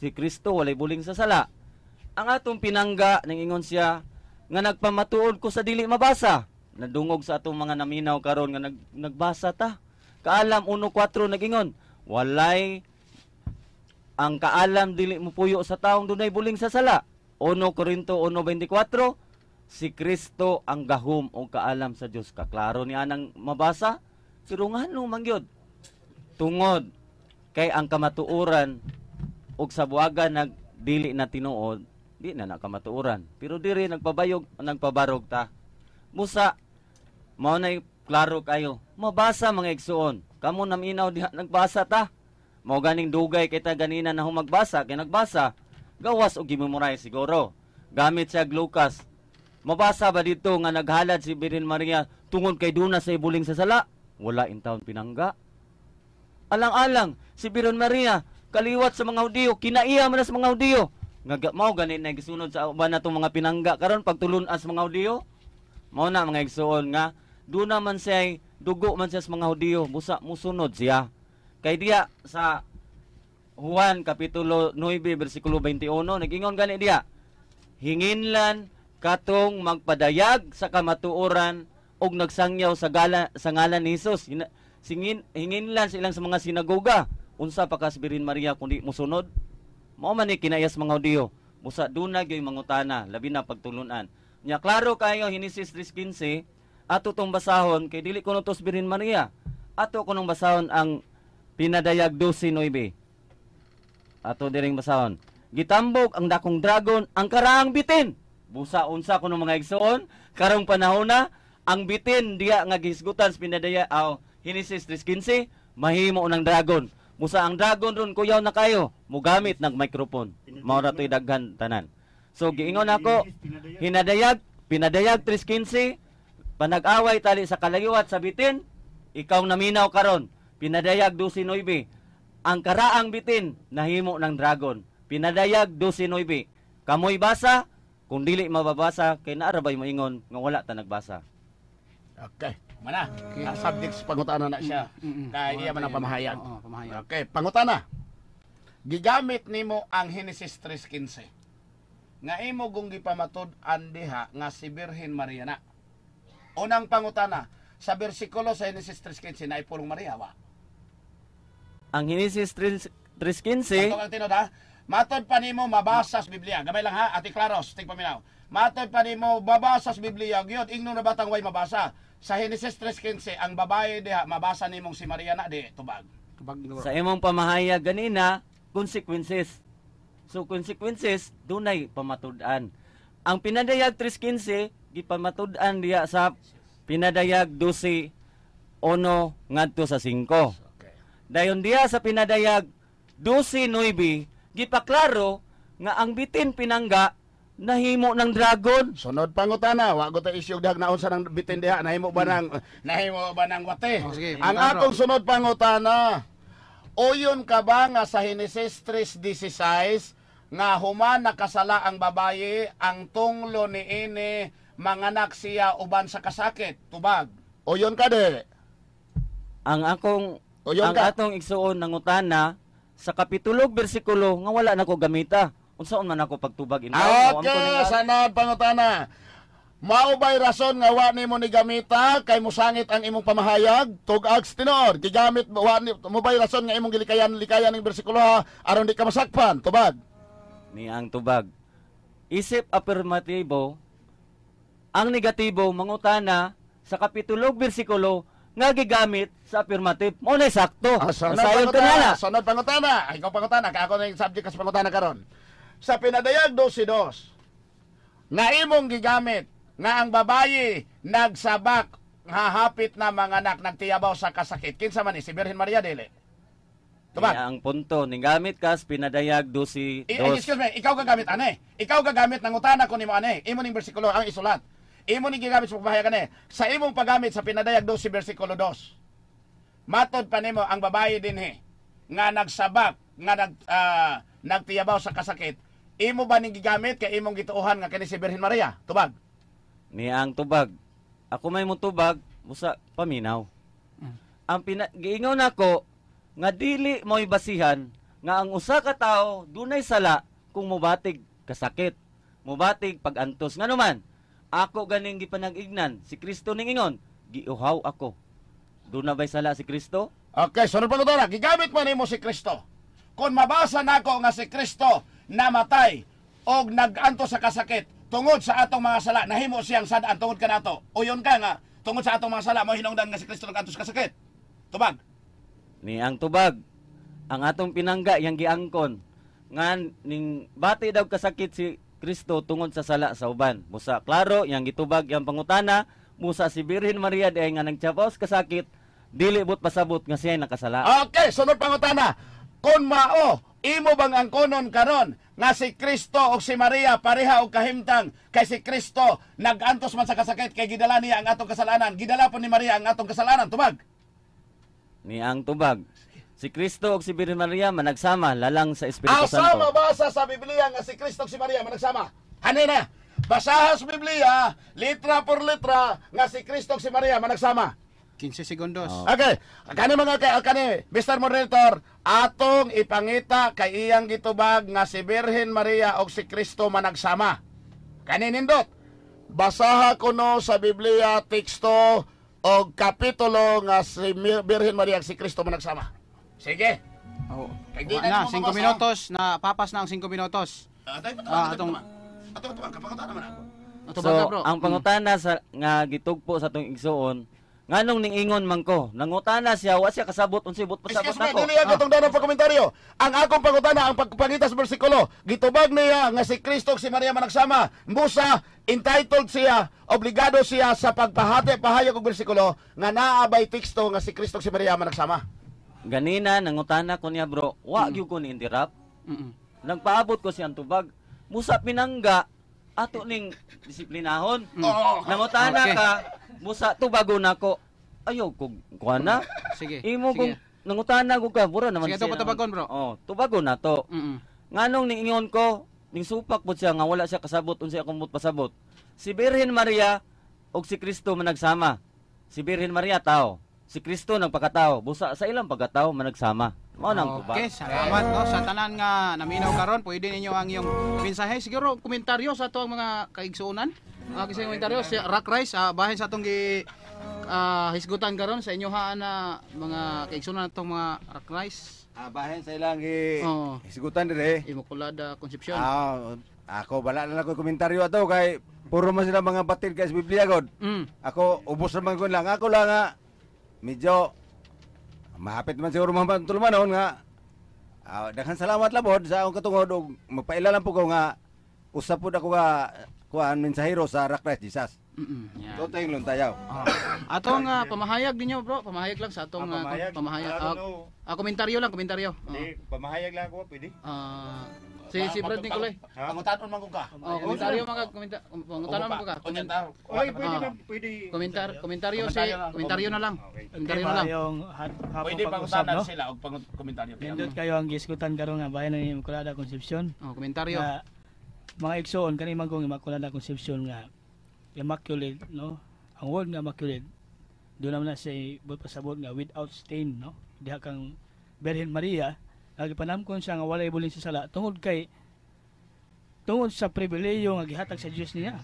Si Kristo walay buling sa sala. Ang atong pinangga ningingon siya nga nagpamatuod ko sa dili mabasa. Nadungog sa atong mga naminaw karon nga nagbasa ta. Kaalam 1:4 nagingon, walay ang kaalam dili mo puyo sa taong dunay buling sa sala. 1 Korinto 1:24, si Kristo ang gahom o kaalam sa Dios. Kaklaro ni anang mabasa, pero ngano man gyud? Tungod kay ang kamatuoran ug sa buwaga nagdili na tinuod, di na nakamatuoran. Pero diri nagpabarog ta. Musa mao nay klaro kayo. Mabasa mga igsuon. Kamo naminaw diha nagbasa ta. Mao ganing dugay kita ganina na humagbasa kay nagbasa. Gawas og gimemorize siguro. Gamit siya Lucas. Mabasa ba dito nga naghalad si Birhen Maria tungod kay duna sa ibuling sa sala? Wala in taon pinangga. Alang-alang si Birhen Maria kaliwat sa mga Hudiyo, kinaiya man sa mga Hudiyo. Nga mao ganin na gisunod sa uban natong mga pinangga karon pagtulun-an sa mga Hudiyo. Mao na mga igsuon nga duna man siya dugo man siya sa mga Hudiyo, busa musunod siya. Kay diya sa Juan kapitulo 9 bersikulo 21 nagingon gani diya. Hinginlan katong magpadayag sa kamatuoran og nagsangyaw sa ngalan ni Hesus. Hinginlan silang sa mga sinagoga. Unsa pa ka si Birhen Maria kundi musunod? Mao man ni kinayas mga Hudiyo. Busa dunay gyud mangutana, labi na pagtulunan. Nya klaro kayo Henesis 3:15 ato tong basahon kay dili kuno tos Birhen Maria. Ato kunong basahon ang pinadayag 12:9. Ato diring basahon. Gitambok ang dakong dragon ang karaang bitin. Busa unsa kuno mga igsoon karong panahon na ang bitin diya nga gihisgutan sa pinadaya Henesis 3:15 mahimo ng dragon. Musa ang dragon ron kuyaw na kayo mugamit ng microphone. Mao ra toy daghan tanan. So giingon ako pinadayag 3:15 panag-away tali sa kalayuat sa bitin ikaw naminaw karon. Pinadayag 12:9 ang karaang bitin nahimo ng dragon. Pinadayag 12:9 kamoy basa kung dili mababasa kay naa ra bay moingon nga wala ta nagbasa. Okay. Mana? Ang subject sa pangutana na siya. Kaya iya man ang pamahayag. Oo, pamahayag. Okay, pangutana. Gigamit nimo ang Henesis 3:15. Nga imo kung gipamatud-an diha nga si Birhen Maria na. Unang pangutana, sa bersikulo sa Henesis 3:15 na ipulong Maria wa. Ang Henesis 3:15 Ang tinod ha. Matod pa nimo mabasa sa Biblia. Gamay lang ha, Ate Claros, ting paminaw. Matod pa nimo mabasa sa Biblia, gyud ingno na batang way mabasa. Sa Henesis 3:15 ang babae diha mabasa nimong si Maria na di tubag. sa imong pamahayag ganina consequences. So consequences dunay pamatud-an. Ang pinadayag 3:15 gipamatud-an diya sa pinadayag 12:1 ngadto sa 5. Okay. Dayon diya sa pinadayag 12:9 gipaklaro nga ang bitin pinangga nahimo ng dragon. Sunod pangutana, wa ko ta isyog dag naon sa nang bitin diha nahimo ba nang wate. Oh, sige, Ang klaro. akong sunod pangutana, uyon ka ba nga sa Henesis 3:16 nga human nakasala ang babaye ang tunglo ni ini manganak siya uban sa kasakit tubag. Uyon ka de. Ang Uyon ka. atong igsuon nangutana sa kapitulo bersikulo nga wala nako gamita. Unsaon man ako pagtubag inlaw? Okay, sanad pangutana. Mao ba'y rason nga wa nimo ni gamita kay musangit ang imong pamahayag? Tug-ag tinuod, gigamit mo ba'y rason nga imong likayan ning bersikulo ha, aron di ka masakpan, tubag. Ni ang tubag. Isip afirmatibo, ang negatibo mangutana sa kapitulo bersikulo nga gigamit sa affirmative. Mo na sakto. Nasayon ka nala. Sunod pangutana. Ay, ikaw pangutana, kaya ako na yung subject sa pangutana karon. Sa pinadayag 12:2, nga imong gigamit nga ang babayi nagsabak nga hapit na mga anak nagtiyabaw sa kasakit. Kinsa man ni si Birhen Maria dili? Tubag. Ang punto ni gamit kas pinadayag 12. Excuse me, ikaw gagamit ane. Ikaw gagamit ng utana ko nimo ane. Imo ning bersikulo ang isulat. Imo ning gigamit sa pagpahayag ane. Sa imong paggamit sa pinadayag 12 bersikulo 2. Matod pa nimo ang babayi dinhi nga nagsabak nga nagtiyabaw sa kasakit. Imo ba ning gigamit kay imong gituohan nga kani si Birhen Maria? Tubag. Ni ang tubag. Ako may mong tubag, busa paminaw. Ang giingon nako nga dili mo'y basihan nga ang usa ka tawo dunay sala kung mubatig kasakit, mubatig pag-antos. Nga naman, ako ganing gipanag-ignan, si Kristo ning ingon, giuhaw ako. Duna ba'y sala si Kristo? Okay, sunod pa ko na. Gigamit man nimo si Kristo. Kung mabasa nako nga si Kristo namatay og nag-anto sa kasakit tungod sa atong mga sala, nahimo siyang sadaan tungod kanato. Uyon ka nga tungod sa atong mga sala mo hinungdan nga si Kristo nag-anto sa kasakit. Tubag. Ni ang tubag, ang atong pinangga yang giangkon nga ning bati daw kasakit si Kristo tungod sa sala sa uban. Busa klaro yang gitubag yang pangutana, musa si Birhen Maria di ay nga nagtiyapaos kasakit, dili but pasabot nga siya nakasala. Okay, sunod pangutana. Kun mao, imo bang ang kunon karon nga si Kristo o si Maria pareha og kahimtang kay si Kristo nagantos man sa kasakit kay gidala niya ang atong kasalanan, gidala po ni Maria ang atong kasalanan, tubag. Ni ang tubag. Si Kristo ug si Birhen Maria managsama lalang sa Espiritu Asa Santo. mabasa sa Biblia nga si Kristo ug si Maria managsama? Hanina, basaha sa Biblia, litra por litra nga si Kristo ug si Maria managsama. 15 segundos. Okay, kani Mr. Moderator, atong ipangita kay iyang gitubag nga si Birhen Maria ug si Kristo managsama. Kani nindot, basaha kuno sa Biblia teksto og kapitulo nga si Birhen Maria ug si Kristo managsama. Sige. Oh. Kay di Na na 5 mo mabasa. minutos na papas na ang 5 minutos. Atong kapangutana man ako. Ato So, ba bro? ang pangutana sa nga gitugpo sa tong igsuon, nganong ningingon man ko, nangutana siya wa siya kasabot unsi but pasabot Excuse me, nako. dili ang katong danang pagkomentaryo. Ang akong pangutana, ang pagpangita sa bersikulo, gitubag niya nga si Kristo ug si Maria managsama. Musa, entitled siya, obligado siya sa pagpahati pahayag og bersikulo nga naabay teksto nga si Kristo ug si Maria managsama. Ganina nangutana ko niya bro, wa gyud ko ni interrupt. Nagpaabot ko siyang tubag. Musa pinangga ato ning disiplinahon. Oo. Nangutana Okay. ka, musa tubago nako. Ayaw ko kuana. Sige. Imo sige. kung nangutana ko ka, buro naman Sige, ito patabagon, bro. Oh, tubago na to. Nganong niingon ko, ning supak po siya nga wala siya kasabot unsa akong pasabot. Si Birhen Maria ug si Kristo managsama. Si Birhen Maria tao, si Kristo nagpakatao. Busa sa ilang pagkatao managsama. Mao nang tubag. Okay, salamat no sa tanan nga naminaw karon. Pwede ninyo ang iyong mensahe, siguro komentaryo sa ato ang mga kaigsuonan. Kasi komentaryo si Rock Rice, bahin sa atong gi hisgutan karon sa inyo ha na mga kaigsuonan atong mga Rock Rice. Bahin sa ilang Oo. isigutan dire. Immaculada Concepcion. Ako bala na lang ko komentaryo ato kay puro man sila mga batid kay sa Biblia god. Ako ubos naman ko lang. Ako lang nga medyo mahapit man siguro mga tulumanon nga daghan salamat labod sa akong katungod og magpailalan po ko nga usap po ako nga kuan mensahero sa Rock Rice Jesus. Yan. Toteng luntayaw. Atong pamahayag ninyo bro, pamahayag lang sa atong pamahayag. Komentaryo lang, komentaryo. Pamahayag lang ako pwede. Si Brad Nicolay. Pangutanon man ko ka. Komentaryo mga komentaryo man ko ka. Oy, pwede. Komentaryo na lang. Komentaryo na lang. Yung Pwede pangutanan sila og komentaryo. Nindot kayo ang giskutan karon nga bayan ng Immaculada Concepcion. Komentaryo. Nga mga igsoon kani man kong Immaculada Concepcion nga immaculate no. Ang word nga immaculate do naman na say pasabot nga without stain no. Diha kang Birhen Maria nagipanamkon siya nga walay bulin sa sala tungod sa pribilehiyo nga gihatag sa Dios niya.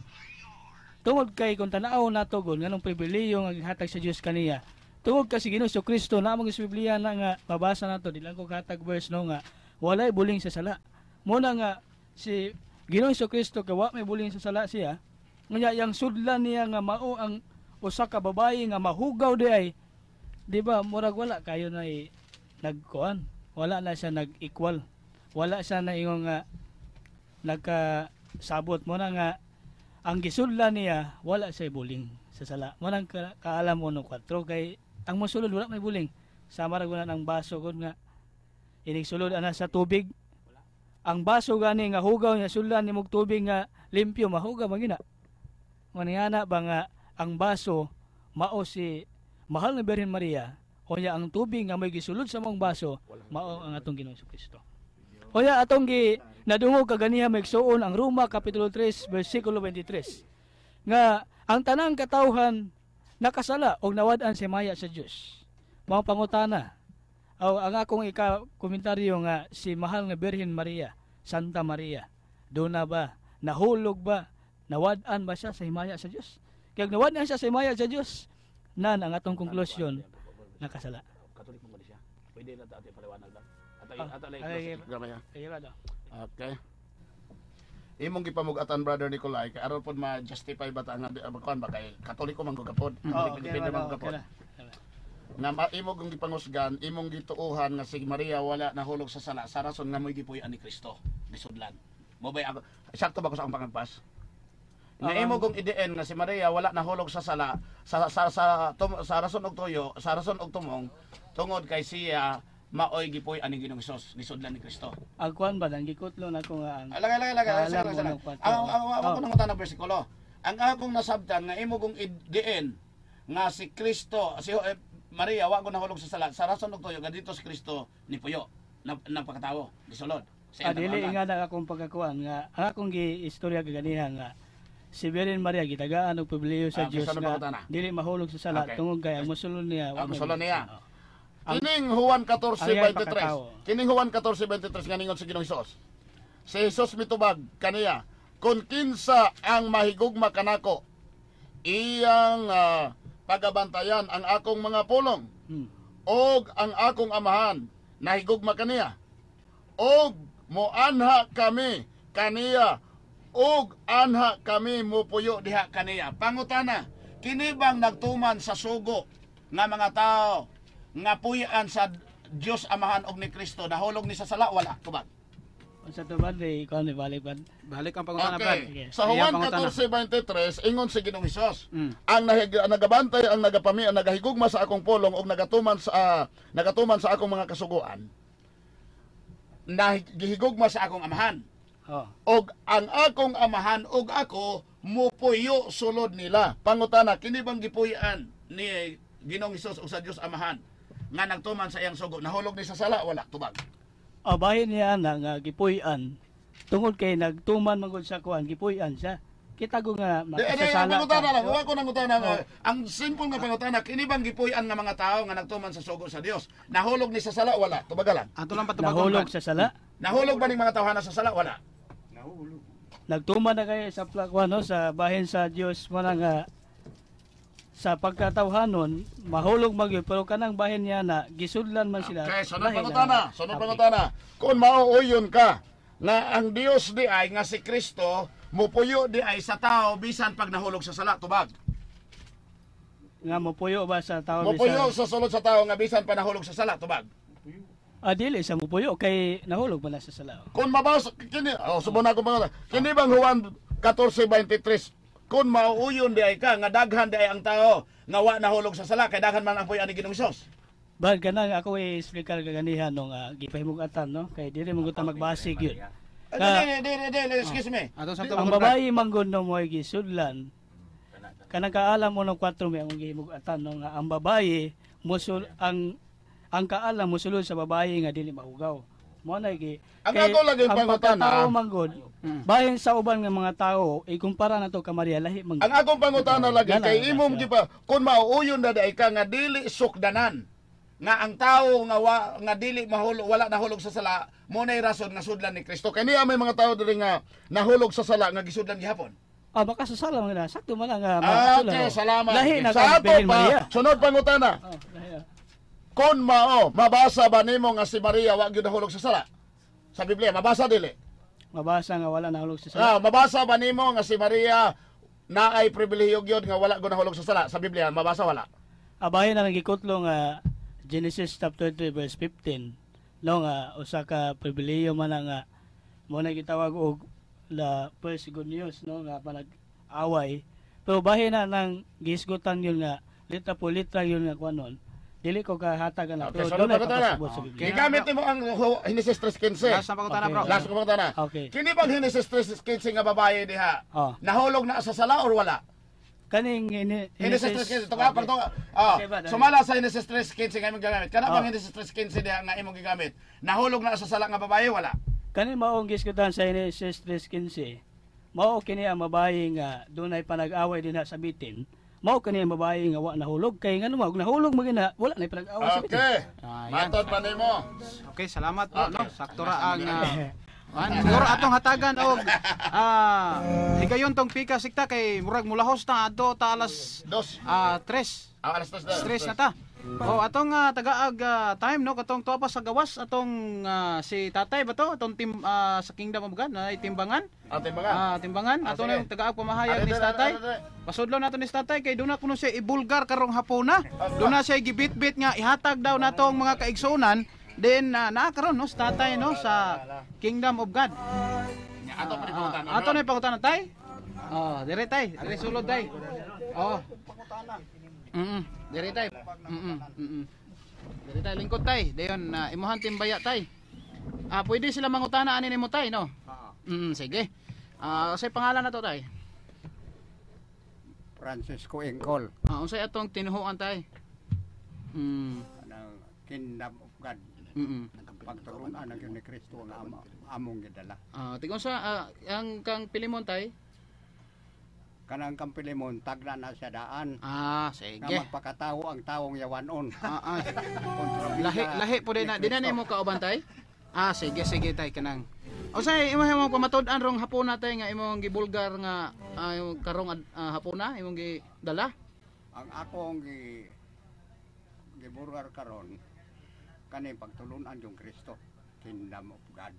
Tungod kay kung tanaw nato gon nganong pribilehiyo nga gihatag sa Dios kaniya. Tungod kasi Ginoo Kristo na among Biblia na nga mabasa nato di lang ko hatag verse no nga walay buling sa sala. Muna nga si Ginoo Kristo kawa may buling sa sala siya. Nga yang sudlan niya nga mao ang usa ka babayi nga mahugaw di ay di ba murag wala kayo na nagkuan. Wala na siya nag-equal. Wala siya na ingong nga nagkasabot mo na nga ang gisudlan niya wala siya buling sa sala. Mo nang kaalam mo no 4 kay ang mosulod wala may buling. Sama ra guna ng baso gud nga inig sulod ana sa tubig. Ang baso gani nga hugaw niya suldan ni mog tubig nga limpyo mahugaw magina. Maniana ba nga ang baso mao si mahal na Birhen Maria o ang tubig nga may gisulod sa mong baso mao ang atong Ginoong Kristo. O atong nadungog kaganiha magsuon ang Roma kapitulo 3 bersikulo 23 nga ang tanang katawhan nakasala og nawad-an si maya sa Dios. Mao pangutana. Ang akong komentaryo nga si mahal nga Birhen Maria, Santa Maria, doon na ba, nahulog ba, nawad-an ba siya sa himaya sa Diyos? Kaya nawad-an siya sa himaya sa Diyos, nan ang atong konklusyon, nakasala. Katolik mo siya. Pwede na ati paliwanag lang. Okay. Imong gipamugatan brother Nicolay kay aron pod ma-justify ba ta nga kuan ba kay Katoliko man gugapod. Depende man gugapod. nga imo kung gipangusgan, imong gituuhan nga si Maria wala nahulog sa sala sa rason nga mo'y gipuy-an ni Kristo nisudlan. Mo bay ako sakto ba ko sa akong pangagpas? Nga imo kung ideen nga si Maria wala nahulog sa sala sa rason og tuyo, sa rason og tumong tungod kay siya maoy gipuy-an ni Ginoong Hesus nisudlan ni Kristo. Ang kuan ba nang gikutlo na ko nga ang Lagay. alam mo ng kwatro. Ako nang utang bersikulo. Ang akong nasabtan nga imo kung ideen nga si Kristo, Maria wa ko nahulog sa sala sa rason og tuyo nga dito si Kristo ni puyo nagpakatawo gisulod. Dili nga na akong pagkakuan nga ang akong giistorya kaganiha nga si Virgin Maria gitagaan og pribilehiyo sa Dios nga dili mahulog sa sala tungod kay ang mosulod niya. Ang mosulod niya. Kining Juan 14:23. Kining Juan 14:23 nga ningon sa Ginoong Hesus. Si Hesus mitubag kaniya, kun kinsa ang mahigugma kanako, iyang pagabantayan ang akong mga pulong og ang akong amahan nahigugma kaniya og moanha kami kaniya og anha kami mupuyo diha kaniya. Pangutana, kini bang nagtuman sa sugo nga mga tao nga puy-an sa Dios Amahan og ni Kristo nahulog ni sa sala wala tubag? Sa tubad di ko ni balik ang pangutana brad. Sa Juan 14:23 ingon si Ginoong Hesus, ang nagabantay, ang nagapami, ang nagahigugma sa akong pulong ug nagatuman sa akong mga kasuguan. Nagihigugma sa akong amahan. Og ang akong amahan og ako mupuyo sulod nila. Pangutana, kini bang gipuy-an ni Ginoong Hesus ug sa Dios Amahan nga nagtuman sa iyang sugo nahulog ni sa sala wala tubag? Bahin niya na nga gipuy-an tungod kay nagtuman magud sa kuan gipuy-an siya. Kita ko nga makasasala. Pangutana lang, wa ko nang utana nga. Ang simple nga pangutana, kini bang gipuy-an nga mga tao nga nagtuman sa sugo sa Dios nahulog ni sa sala wala tubagalan? Ato lang patubagon. Nahulog sa sala? Nahulog ba ning mga tawhana sa sala wala? Nagtuman na kay sa kuan no sa bahin sa Dios mo nga sa pagkatawhanon mahulog magyud pero kanang bahin niya na gisudlan man sila. Okay, sunod pangutana. Kung mauuyon ka na ang Dios di ay nga si Kristo mupuyo di ay sa tao bisan pag nahulog sa sala tubag. Nga mupuyo ba sa tao mupuyo bisan? sa sulod sa tao nga bisan pa nahulog sa sala tubag. Dili sa mupuyo kay nahulog man na sa sala. Kung mabasa kini subon ako mga kini bang Juan 14:23 kung mauuyon di ay ka nga daghan di ay ang tao nga wa nahulog sa sala kay daghan man ang puy-an ni Ginoong Hesus. Bad ka na ako i-explicar kaganihan nung gipahimugatan no kay dili mo ta magbasig yun. Excuse me. Ang babae manggod no mo gisudlan kanang kaalam mo ng 4 may ang gihimugatan no nga ang babae ang kaalam mosulod sa babae nga dili mahugaw. Mo na gi ang ato lagi pangutana manggod bahin sa uban nga mga tao ikumpara nato ka Maria lahi manggod. Ang akong pangutana lagi kay imong gipa kun mauuyon na di ay ka nga dili sukdanan nga ang tao nga dili mahulog wala nahulog sa sala mo nay rason nga sudlan ni Kristo kay niya may mga tao diri nga nahulog sa sala nga gisudlan gihapon. Baka sa sala man na sakto man nga okay, salamat. Lahi na sa ka ato Maria. Sunod pangutana. Kun mabasa ba nimo nga si Maria wa gyud nahulog sa sala? Sa Biblia mabasa dili? Mabasa nga wala nahulog sa sala. Mabasa ba nimo nga si Maria na ay pribilehiyo gyud nga wala gyud nahulog sa sala? Sa Biblia mabasa wala? Bahin na nagikutlo nga Genesis chapter 3 verse 15. No nga usa ka pribilehiyo man nga mo na gitawag og la first good news no nga panag-away. Pero bahin na nang gihisgutan yun nga litra po litra yun nga kuanon. Dili ko kahatagan na. Okay, pero sunod pangutana. Gigamit nimo ang Genesis 3:15. Last na pangutana bro. Last na pangutana. Okay. Kini bang Genesis 3:15 nga babae diha? Nahulog na sa sala or wala? Kaning Genesis 3:15 tunga pag tunga. Sumala sa Genesis 3:15 nga imong gigamit. Kana bang Genesis 3:15 diha nga imong gigamit? Nahulog na sa sala nga babae wala? Kaning maong gisgutan sa Genesis 3:15. Mao kini ang babae nga dunay panag-away dinha sa bitin. Mao kani ang babae nga wa nahulog kay ngano mag nahulog magina wala na pinag-away sa bitin. Okay. Matod pa nimo. Okay, salamat po no. Sakto ra ang siguro atong hatagan og higayon tong pika sikta kay murag mulahos ta adto ta alas 2. 3. Alas 2. Stress na ta. Oh, atong tagaag time no katong tuwa pa sa gawas atong si Tatay ba to atong sa Kingdom of God na timbangan. Ate mga. Timbangan ato sige. na yung tagaag pamahayag ni Tatay. Pasudlaw nato ni Tatay kay doon na kuno siya ibulgar karong hapuna. Doon na siya gibit-bit nga ihatag daw nato ang mga kaigsuonan. Then karon no sa Tatay no sa Kingdom of God. Ato pa rin pangutan. Ato na pangutan Tay. Oh, dire Tay, dire sulod Tay. Oh. Dire Tay. Dire Tay lingkod Tay. Dayon imuhan timbaya Tay. Pwede sila mangutana ani nimo Tay no? Sige. Unsay pangalan nato Tay? Francisco Engkol, Unsay atong tinuhuan Tay? ng Kingdom of God. Pagtulungan ng ni Kristo nga among gidala. Tigon sa ang kang Pilimon Tay? Kanang Kampilimon, tagna na siya daan. Nga Sige. magpakatawo ang taong yawanon. Lahi po din na. Di na mo kauban Tay? Sige Tay kanang. Unsay imong pamatud-an rong hapon Tay nga imong gibulgar nga karong hapona imong gidala? Ang akong giburgar karon kani pagtulunan yung Kristo, Kingdom of God.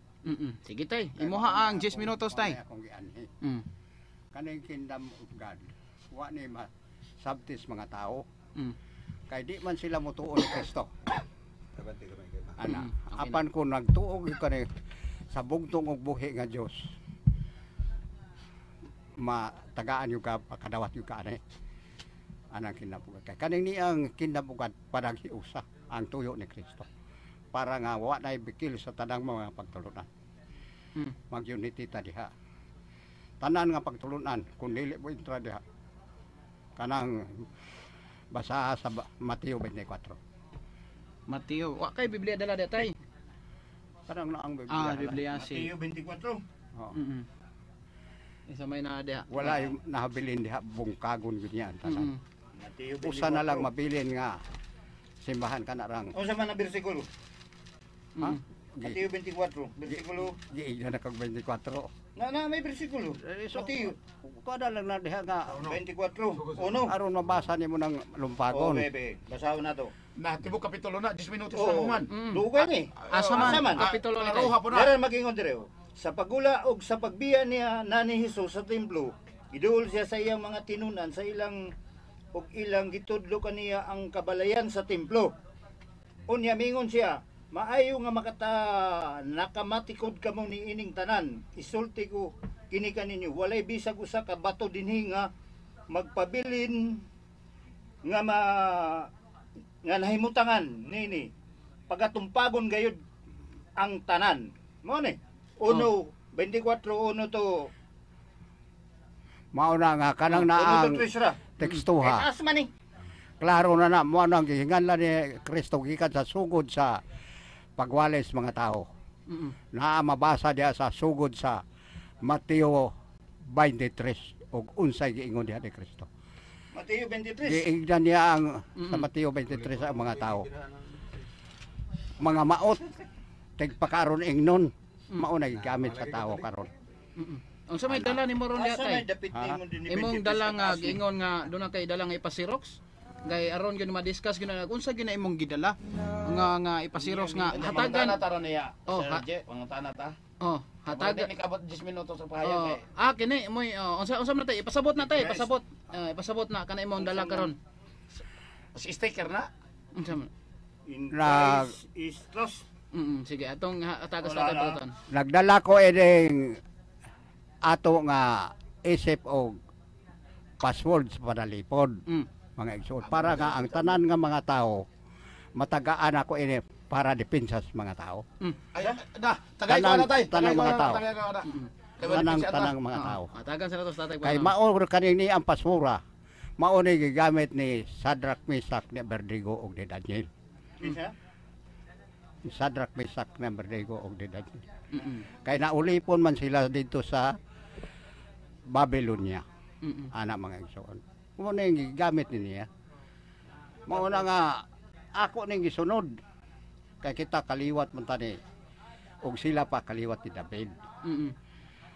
Sige Tay. Imuha ang 10 minutos Tay. Kani akong gianhi. Kaning Kingdom of God, wa ni sabtis mga tao. Kay di man sila motuo ni Kristo. Ana, apan ko nagtuog kani sa bugtong ug buhi nga Dios. Matagaan yung kadawat yung kaani. Anang Kingdom of God. Kaning ni ang Kingdom of God parang hiusa ang tuyo ni Kristo. Para nga wa na ibikil sa tanang mga pagtulunan. Mag-unity ta diha. Tanan nga pagtulunan kun dili mo intra diha. Kanang basa sa Mateo 24. Mateo. Wa kay Biblia dala da Tay. Kanang naang Biblia. Biblia si. 24. Oo. Isa may na diha. Wala yung nahabilin diha bungkagon ganyan tanan. Mateo Usa na lang mabilin nga simbahan kana rang. Unsa man ang bersikulo? Ha? Mateo 24, bersikulo. Giigna na kag 24. Na may bersikulo. Mateo Kada lang na diha nga 24. Uno. aron mabasa nimo ng lumpagon. bebe. Basahon na to. Na tibo kapitulo na 10 minutos Oo. na man. Dugay ni. Asa man Ah, kapitulo ni Tay. Roha po na. Daran magingon dire. Sa pagula og sa pagbiya niya na ni Hesus sa templo, giduol siya sa iyang mga tinunan sa ilang og ilang gitudlo kaniya ang kabalayan sa templo. Unya mingon siya, maayo nga nakamatikod kamo ni ining tanan. Isulti ko kini kaninyo, walay bisag usa ka bato dinhi nga magpabilin nga nga nahimutangan nini pagatumpagon gayud ang tanan. Mo ni uno 24 uno to Mao na nga kanang naang tekstuha. Taas man ni. Klaro na na mo nang gihinganlan ni Kristo gikan sa sugod sa pagwalis mga tao. Naa mabasa diha sa sugod sa Mateo 23 ug unsay giingon diha ni Kristo. Mateo 23. Giingnan niya ang sa Mateo 23 ang mga tao. Mga maot tigpakaron ingnon mao na gigamit sa tao karon. Unsa may dala nimo ron diha Asa Tay? may dapit mo din ni Imong 23 dala nga kasi. giingon nga doon na kay dala nga ipasirox. Gay aron gyud ma-discuss gyud na unsa gyud na imong gidala nga ipasirox nga hatagan. taron niya. Oh, Sir J, pangutana ta. Hatagan. Ni kabot 10 minutos sa pahayag kay. Kini moy unsa man Tay ipasabot na Tay, ipasabot. Ipasabot na kana imong dala karon. Si sticker na. Unsa man? In Nag- Christ is trust. Sige atong hatagas Wala natin na. pagton. Nagdala ko eding ato nga isip og password sa panalipod mga igsoon para nga ang tanan nga mga tao matagaan ako ini para depensa sa mga tao. Ay, na, tagay ko na tay. Tanang mga tao. Tagay ko na. Tanang mga tao. Hatagan sa nato sa Tatay. Kay mao kanini ang pasmura. Mao ni gigamit ni Shadrach, Meshach, ni Abednego ug ni Daniel. Isa? Shadrach, Meshach, ni Abednego ug ni Daniel. Kay naulipon man sila dito sa Babylonia. Ana mga igsoon. Mao na yung gigamit niya. Mao na nga ako ning gisunod. Kay kita kaliwat man tani. Ug sila pa kaliwat ni David.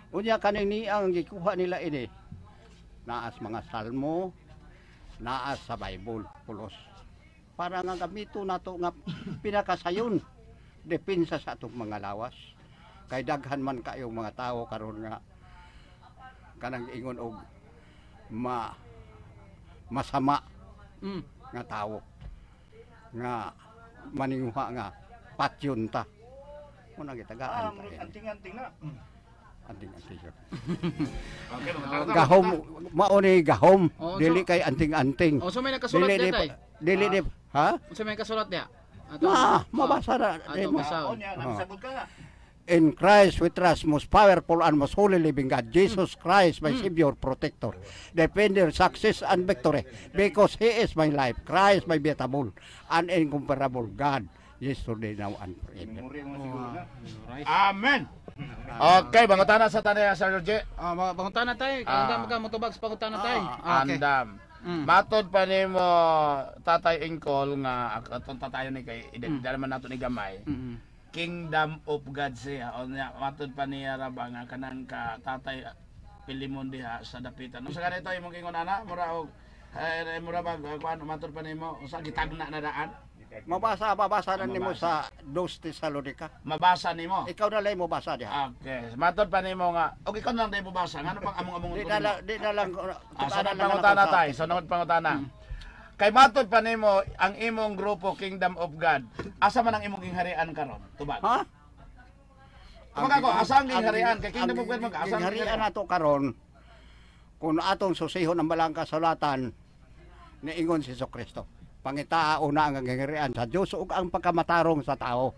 Unya kaning ni ang gikuha nila ini. Naas mga salmo, naas sa Bible, pulos. para nga gamito nato nga pinakasayon depensa sa atong mga lawas. Kay daghan man kayong mga tao karon nga kanang ingon og masama nga tao nga maninguha nga patyon ta. Muna gitagaan ta. Anting-anting na. Anting-anting. Okay, Gahom mao ni gahom Oh, dili kay anting-anting. O so may nakasulat Dili diya tay. dili ha? So may nakasulat diya. Mabasa na. Ato basa. Onya, nagsabot ka nga. In Christ we trust, most powerful and most holy living God, Jesus Christ, my Savior, Protector, Defender, Success, and Victory, because He is my life, Christ, my beatable, and incomparable God, yesterday, now, and forever. Amen. Okay, bangutana sa tanay Sir Roger. Pangutana tay. Andam ka motobag sa pangutana tay. Okay. Andam. Matod pa nimo Tatay Ingkol nga atong tatayon ni kay dala man nato ni gamay. Kingdom of God siya. O niya, matod pa niya raba nga kanang ka Tatay Pilimon diha sa dapitan. No sa ganito imong ingon ana mura og mura ba kuan matod pa nimo usa gitagna na daan. Mabasa na nimo sa 2 Tesalonica. Mabasa nimo. Ikaw na lang mo basa diha. Okay. Matod pa nimo nga og ikaw na lang mo basa. Ngano pang among-among Di na lang sunod pangutana tay. Sunod pangutana. Kay matod pa nimo ang imong grupo Kingdom of God. Asa man ang imong gingharian karon? Tubag. Ha? Tubag ako, asa ang gingharian? Kay Kingdom of God mag asa ang gingharian nato karon kung atong susihon ang balang kasulatan niingon si Jesucristo. Pangitaa una ang gingharian sa Dios ug ang pagkamatarong sa tao.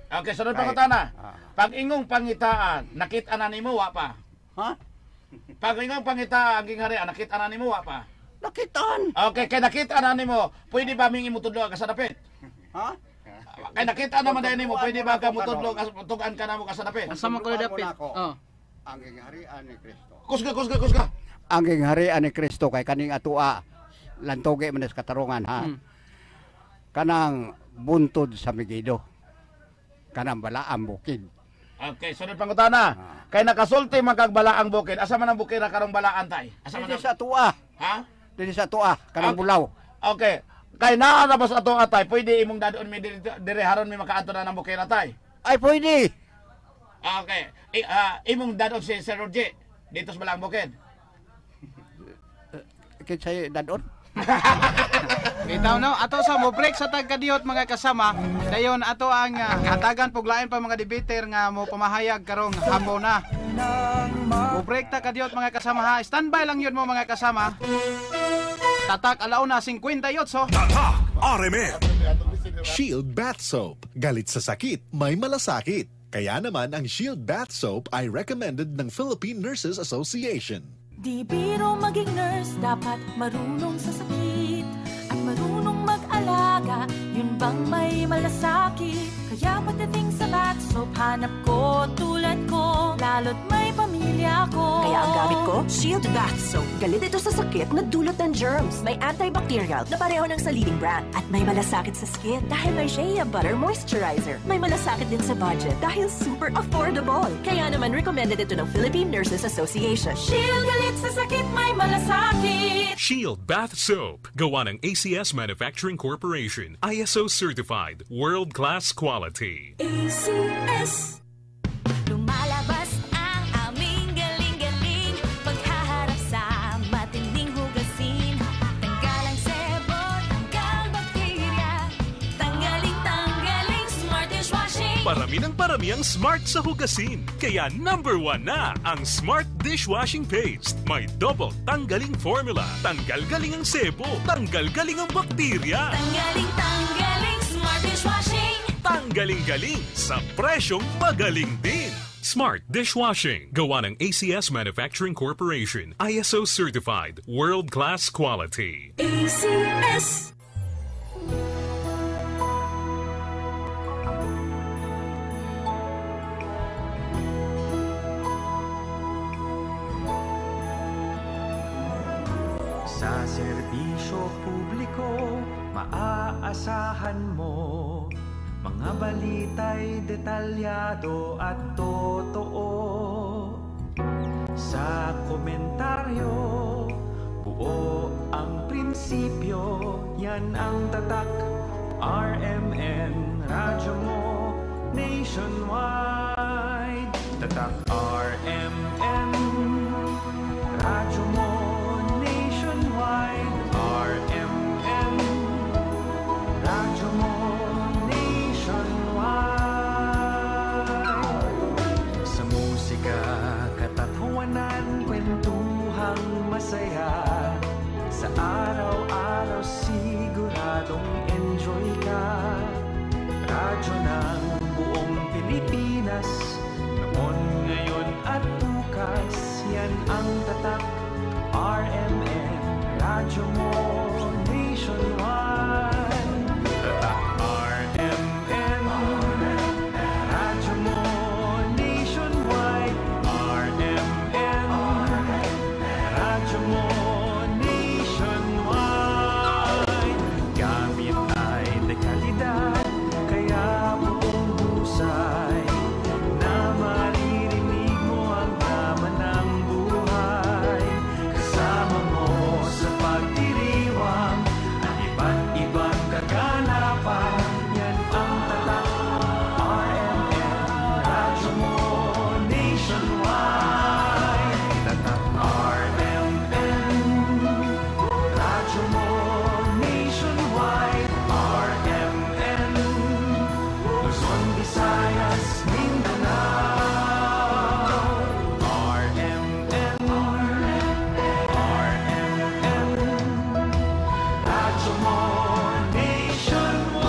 Okay, sunod pangutana. Pag ingong pangitaan, nakita na nimo wa pa? Ha? Pag ingong pangitaan ang gingharian, nakita na nimo wa pa? Nakitaan. Okay, kay nakita na nimo, pwede ba ming imutudlo ka sa dapit? Ha? Kay nakita naman dahil nimo, pwede ba ka mutudlo tugan ka namo ka sa dapit? Asa man ko dapit? Ang gingharian ni Kristo. Kusga. Ang gingharian ni Kristo kay kaning atua lantoge man sa katarungan ha. Kanang buntod sa Megido. Kanang balaang bukid. Okay, sunod pangutana. Kay nakasulti man kag balaang bukid, asa man ang bukid karong balaan tay? Asa man sa atua. Ha? Dili sa atua, kanang bulaw. Okay. Kay naa na ba sa ato atay, pwede imong dadon mi dire haron mi makaadto na ng bukid atay? Ay pwede. Okay. Imong dadon si Sir Roger dito sa balaang bukid. Kinsay dadon? Bitaw no, ato sa mo break sa tagkadiyot mga kasama. Dayon ato ang hatagan puglain pa mga debater nga mo pamahayag karong hapon na. Mo break ta kadiyot mga kasama ha. Standby lang yun mo mga kasama. Tatak alauna 58. Tatak RMN Shield Bath Soap. Galit sa sakit, may malasakit. Kaya naman ang Shield Bath Soap ay recommended ng Philippine Nurses Association. Di biro maging nurse, dapat marunong sa sakit at marunong mag-alaga, yun bang may malasakit? Kaya pagdating sa bath soap, hanap ko tulad ko, lalo't may pamilya ko. Kaya ang gamit ko, Shield Bath Soap. Galit ito sa sakit na dulot ng germs. May antibacterial na pareho ng sa leading brand. At may malasakit sa skin dahil may Shea Butter Moisturizer. May malasakit din sa budget dahil super affordable. Kaya naman recommended ito ng Philippine Nurses Association. Shield galit sa sakit, may malasakit. Shield Bath Soap. Gawa ng ACS Manufacturing Corporation. ISO certified. World-class quality. ACS. Lumalabas ang aming galing-galing paghaharap sa matinding hugasin. Tanggalang sebo, tanggal bakterya, tanggaling Smart Dishwashing. Parami ng parami ang smart sa hugasin. Kaya number 1 na ang Smart Dishwashing Paste. May double tanggaling formula. Tanggal-galing ang sebo, tanggal-galing ang bakterya. Tanggaling Smart Dishwashing. Tanggaling-galing sa presyong magaling din. Smart Dishwashing. Gawa ng ACS Manufacturing Corporation. ISO certified. World-class quality. ACS. Sa serbisyo publiko, maaasahan mo mga balita'y detalyado at totoo. Sa komentaryo, buo ang prinsipyo, yan ang tatak. RMN, radyo mo nationwide. Tatak RMN, radyo mo nationwide. RMN, radyo mo nationwide. Sa musika, katatawanan, kwentuhang masaya. Sa araw-araw siguradong enjoy ka. Radyo ng buong Pilipinas, noon, ngayon at bukas, yan ang tatak. RMN, radyo mo nationwide. Tatak RMN, radyo mo nationwide. RMN, radyo mo nationwide. Gamit ay dekalidad, kaya buong husay na maririnig mo ang drama ng buhay. Kasama mo sa pagdiriwang ang iba't ibang kaganapan. Yan ang tatak. RMN, radyo mo nationwide. Tatak RMN, radyo mo nationwide. RMN, Luzon, Visayas, Mindanao. RMN, RMN, radyo mo nationwide.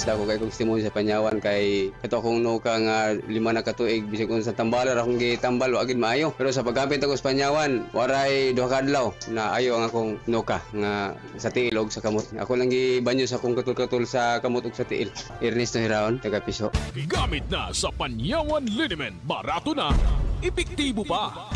Dako kay kong testimony sa Panyawan kay ito akong nuka nga 5 na katuig bisig kung sa tambalan akong gitambal wa gid maayo, pero sa pagkapit ako sa Panyawan waray 2 ka adlaw na ayo ang akong nuka nga sa tiil og sa kamot. Ako lang gibanyo sa akong katul-katul sa kamot ug sa tiil. Ernesto Hiraon, taga Piso. Gamit na sa Panyawan Liniment. Barato na, epektibo pa.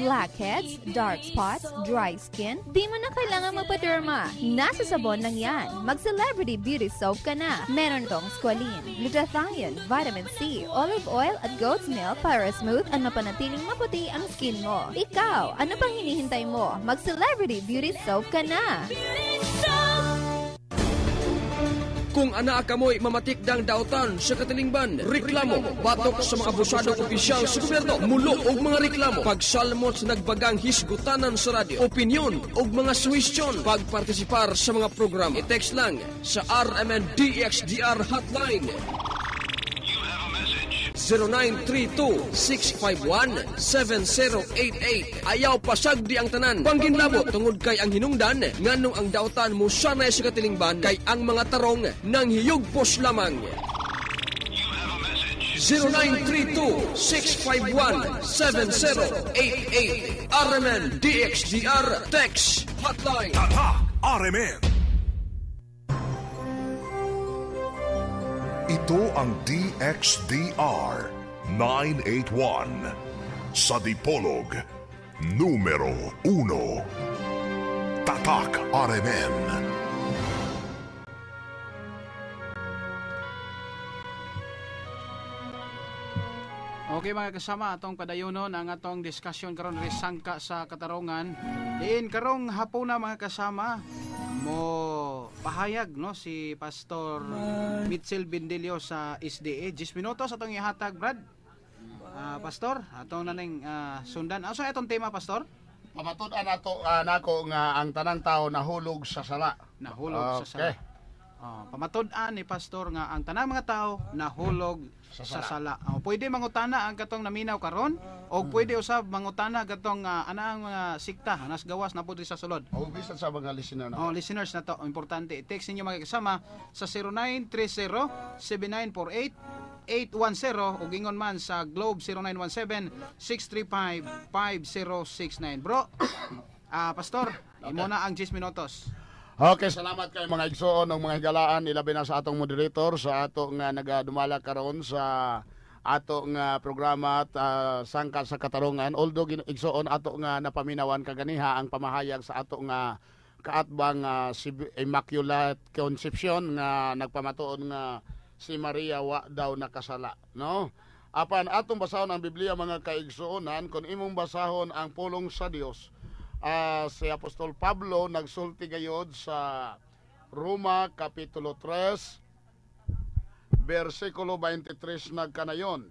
Blackheads, dark spots, dry skin, di mo na kailangan magpa-derma. Nasa sabon lang yan. Mag-Celebrity Beauty Soap ka na. Meron tong squalene, glutathione, vitamin C, olive oil at goat's milk para smooth at mapanatiling maputi ang skin mo. Ikaw, ano pang hinihintay mo? Mag-Celebrity Beauty Soap ka na. Kung ana ka mo'y mamatikdang dautan sa katilingban, reklamo, batok sa mga abusadong opisyal sa gobyerno, mulo og mga reklamo, pagsalmot sa nagbagang hisgutanan sa radyo, opinyon og mga suwestyon, pagpartisipar sa mga program. I-text lang sa RMN DXDR hotline 0932-651-7088. Ayaw pasagdi ang tanan. Pangginlabo tungod kay ang hinungdan nganong ang dautan mo sanay sa katilingban kay ang mga tarong nang hiyugpos lamang. 0932-651-7088. RMN DXDR text hotline. Tatak RMN. Ito ang DXDR 981 sa Dipolog, numero 1. Tatak RMN. Okay mga kasama, atong padayonon ang atong diskusyon karon risangka sa katarungan. Diin karong hapon na mga kasama mo pahayag no si Pastor Mitchell Bindilio sa SDA. 10 minutos atong ihatag Brad. Pastor, atong naning sundan. Asa atong tema Pastor? Pamatud-an nato nako nga ang tanang tao nahulog sa sala. Nahulog sa sala. Pamatud-an ni Pastor nga ang tanang mga tao nahulog sa sala. Pwede mangutana ang katong naminaw karon o pwede usab mangutana katong anang sikta nas gawas na pud sa sulod. O bisan sa mga listener na. Listeners na to, importante. I-text ninyo mga kasama sa 0930-7948-810 o gingon man sa Globe 0917-635-5069. Bro, Pastor, imo na ang 10 minutos. Okay, salamat kay mga igsoon ng mga higalaan, ilabi na sa atong moderator sa ato nga nagadumala karon sa ato nga programa at sangka sa katarungan. Although igsoon ato nga napaminawan kaganiha ang pamahayag sa ato nga kaatbang si Immaculate Conception nga nagpamatuon nga si Maria wa daw nakasala, no? Apan atong basahon ang Biblia mga kaigsuonan, kung imong basahon ang pulong sa Dios, si Apostol Pablo nagsulti gayod sa Roma Kapitulo 3 versikulo 23 nagkanayon,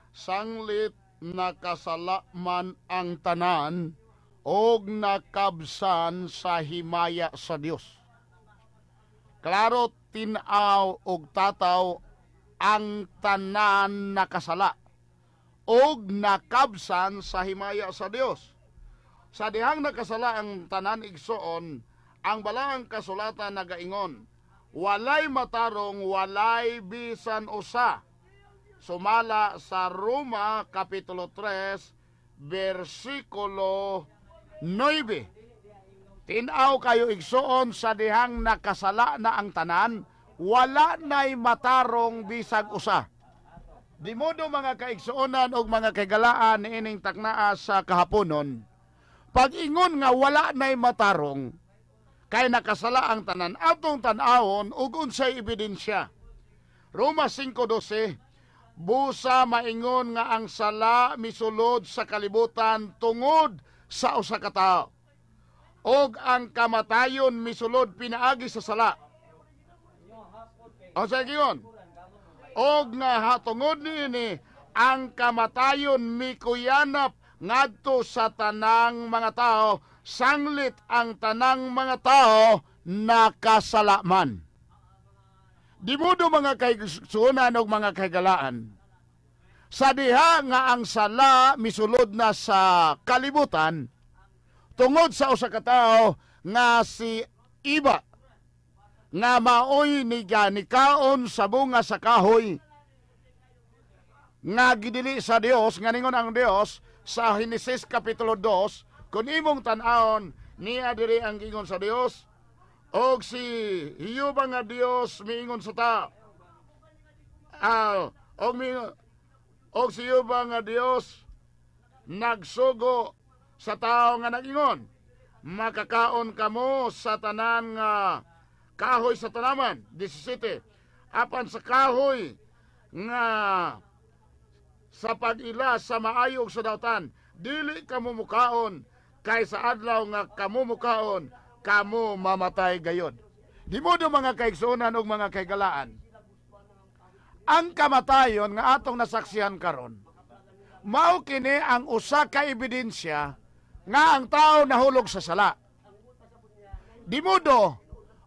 sanglit nakasala man ang tanan og nakabsan sa himaya sa Dios. Klaro tinaw og tataw ang tanan nakasala og nakabsan sa himaya sa Dios. Sa dihang nakasala ang tanan igsoon, ang balaang kasulatan nagaingon, walay matarong, walay bisan usa. Sumala sa Roma Kapitulo 3 versikulo 9. Tinaw kayo igsoon, sa dihang nakasala na ang tanan, wala na'y matarong bisag usa. Di modo mga kaigsuonan o mga kagalaan ni ining taknaa sa kahaponon, pag ingon nga wala na'y matarong, kay nakasala ang tanan, atong tanawon ug unsay ebidensya. Roma 5:12, busa maingon nga ang sala misulod sa kalibutan tungod sa usa ka tawo, og ang kamatayon misulod pinaagi sa sala. O sa giyon, og nga hatungod niini ang kamatayon mikuyanap ngadto sa tanang mga tao, sanglit ang tanang mga tao nakasalaman. Di modo mga kaigsuonan o mga kagalaan, sa diha nga ang sala misulod na sa kalibutan tungod sa usa ka tawo nga si Iba, nga maoy ni ganikaon sa bunga sa kahoy, nga gidili sa Dios, nga ningon ang Dios sa Henesis Kapitulo 2, kung imong tan-aon niya diri ang gingon sa Dios, og si Hiyuba nga Dios miingon sa ta, og si Hiyuba nga Dios nagsugo sa tao nga nagingon, makakaon kamo sa tanan nga kahoy sa tanaman. 17, apan sa kahoy nga sa pag-ila sa maayog sa dautan, dili kamo mukaon, kay sa adlaw nga kamo mukaon, kamo mamatay gayod. Di modo mga kaigsuonan o mga kaigalaan, ang kamatayon nga atong nasaksihan karon, mao kini ang usa ka ebidensya nga ang tao nahulog sa sala. Di modo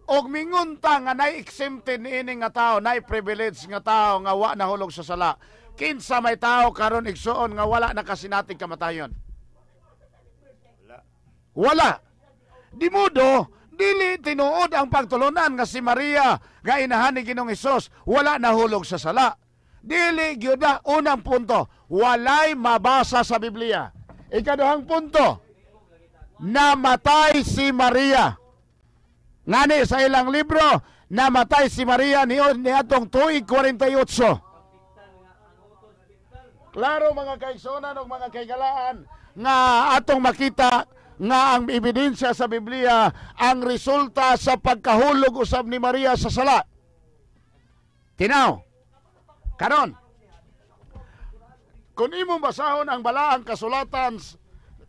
og mingunta nga na-exempted niini nga tao, na-privilege nga tao nga wa nahulog sa sala. Kinsa may tao karon igsuon nga wala nakasinating kamatayon? Wala. Di modo, dili tinuod ang pagtulunan nga si Maria nga inahan ni Ginoong Hesus wala nahulog sa sala. Dili gyud na unang punto, walay mabasa sa Biblia. Ikaduhang punto, namatay si Maria. Ngani sa ilang libro, namatay si Maria ni atong tuig 48. Klaro mga kaigsuonan o mga kaigalaan nga atong makita nga ang ebidensya sa Biblia ang resulta sa pagkahulog usab ni Maria sa sala. Tinaw, karon, kung imong basahon ang balaang kasulatan,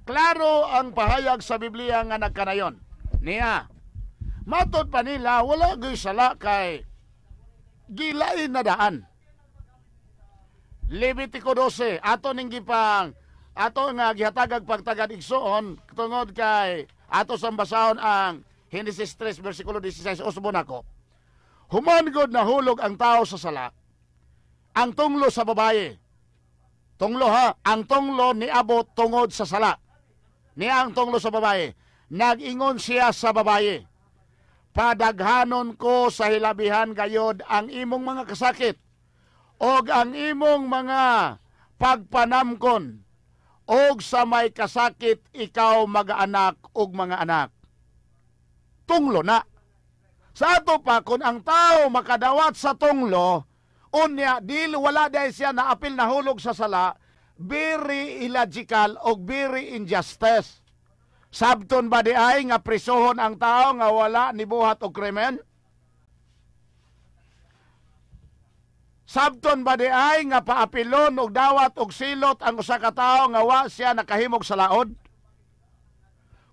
klaro ang pahayag sa Biblia nga nagkanayon. Niya, matod pa nila, wala gay sala kay gilain na daan. Levitico 12, ato ning gipang, ato nga gihatagag pagtagad igsoon, tungod kay, ato sang basahon ang Henesis 3, versikulo 16, usbon ako. Human god na hulog ang tao sa sala, ang tunglo sa babaye. Tunglo ha, ang tunglo ni abot tungod sa sala. Niya ang tunglo sa babaye. Nag-ingon siya sa babaye, padaghanon ko sa hilabihan gayod ang imong mga kasakit og ang imong mga pagpanamkon, og sa may kasakit ikaw mag-anak og mga anak. Tunglo na. Sa ato pa, kung ang tao makadawat sa tunglo, unya, wala dahil siya naapil na hulog sa sala, very illogical o very injustice. Sabton ba di ay nga prisohon ang tao nga wala ni buhat og krimen? Sabton ba di ay nga paapilon og dawat og silot ang usa ka tawo nga wa siya nakahimog sa laod?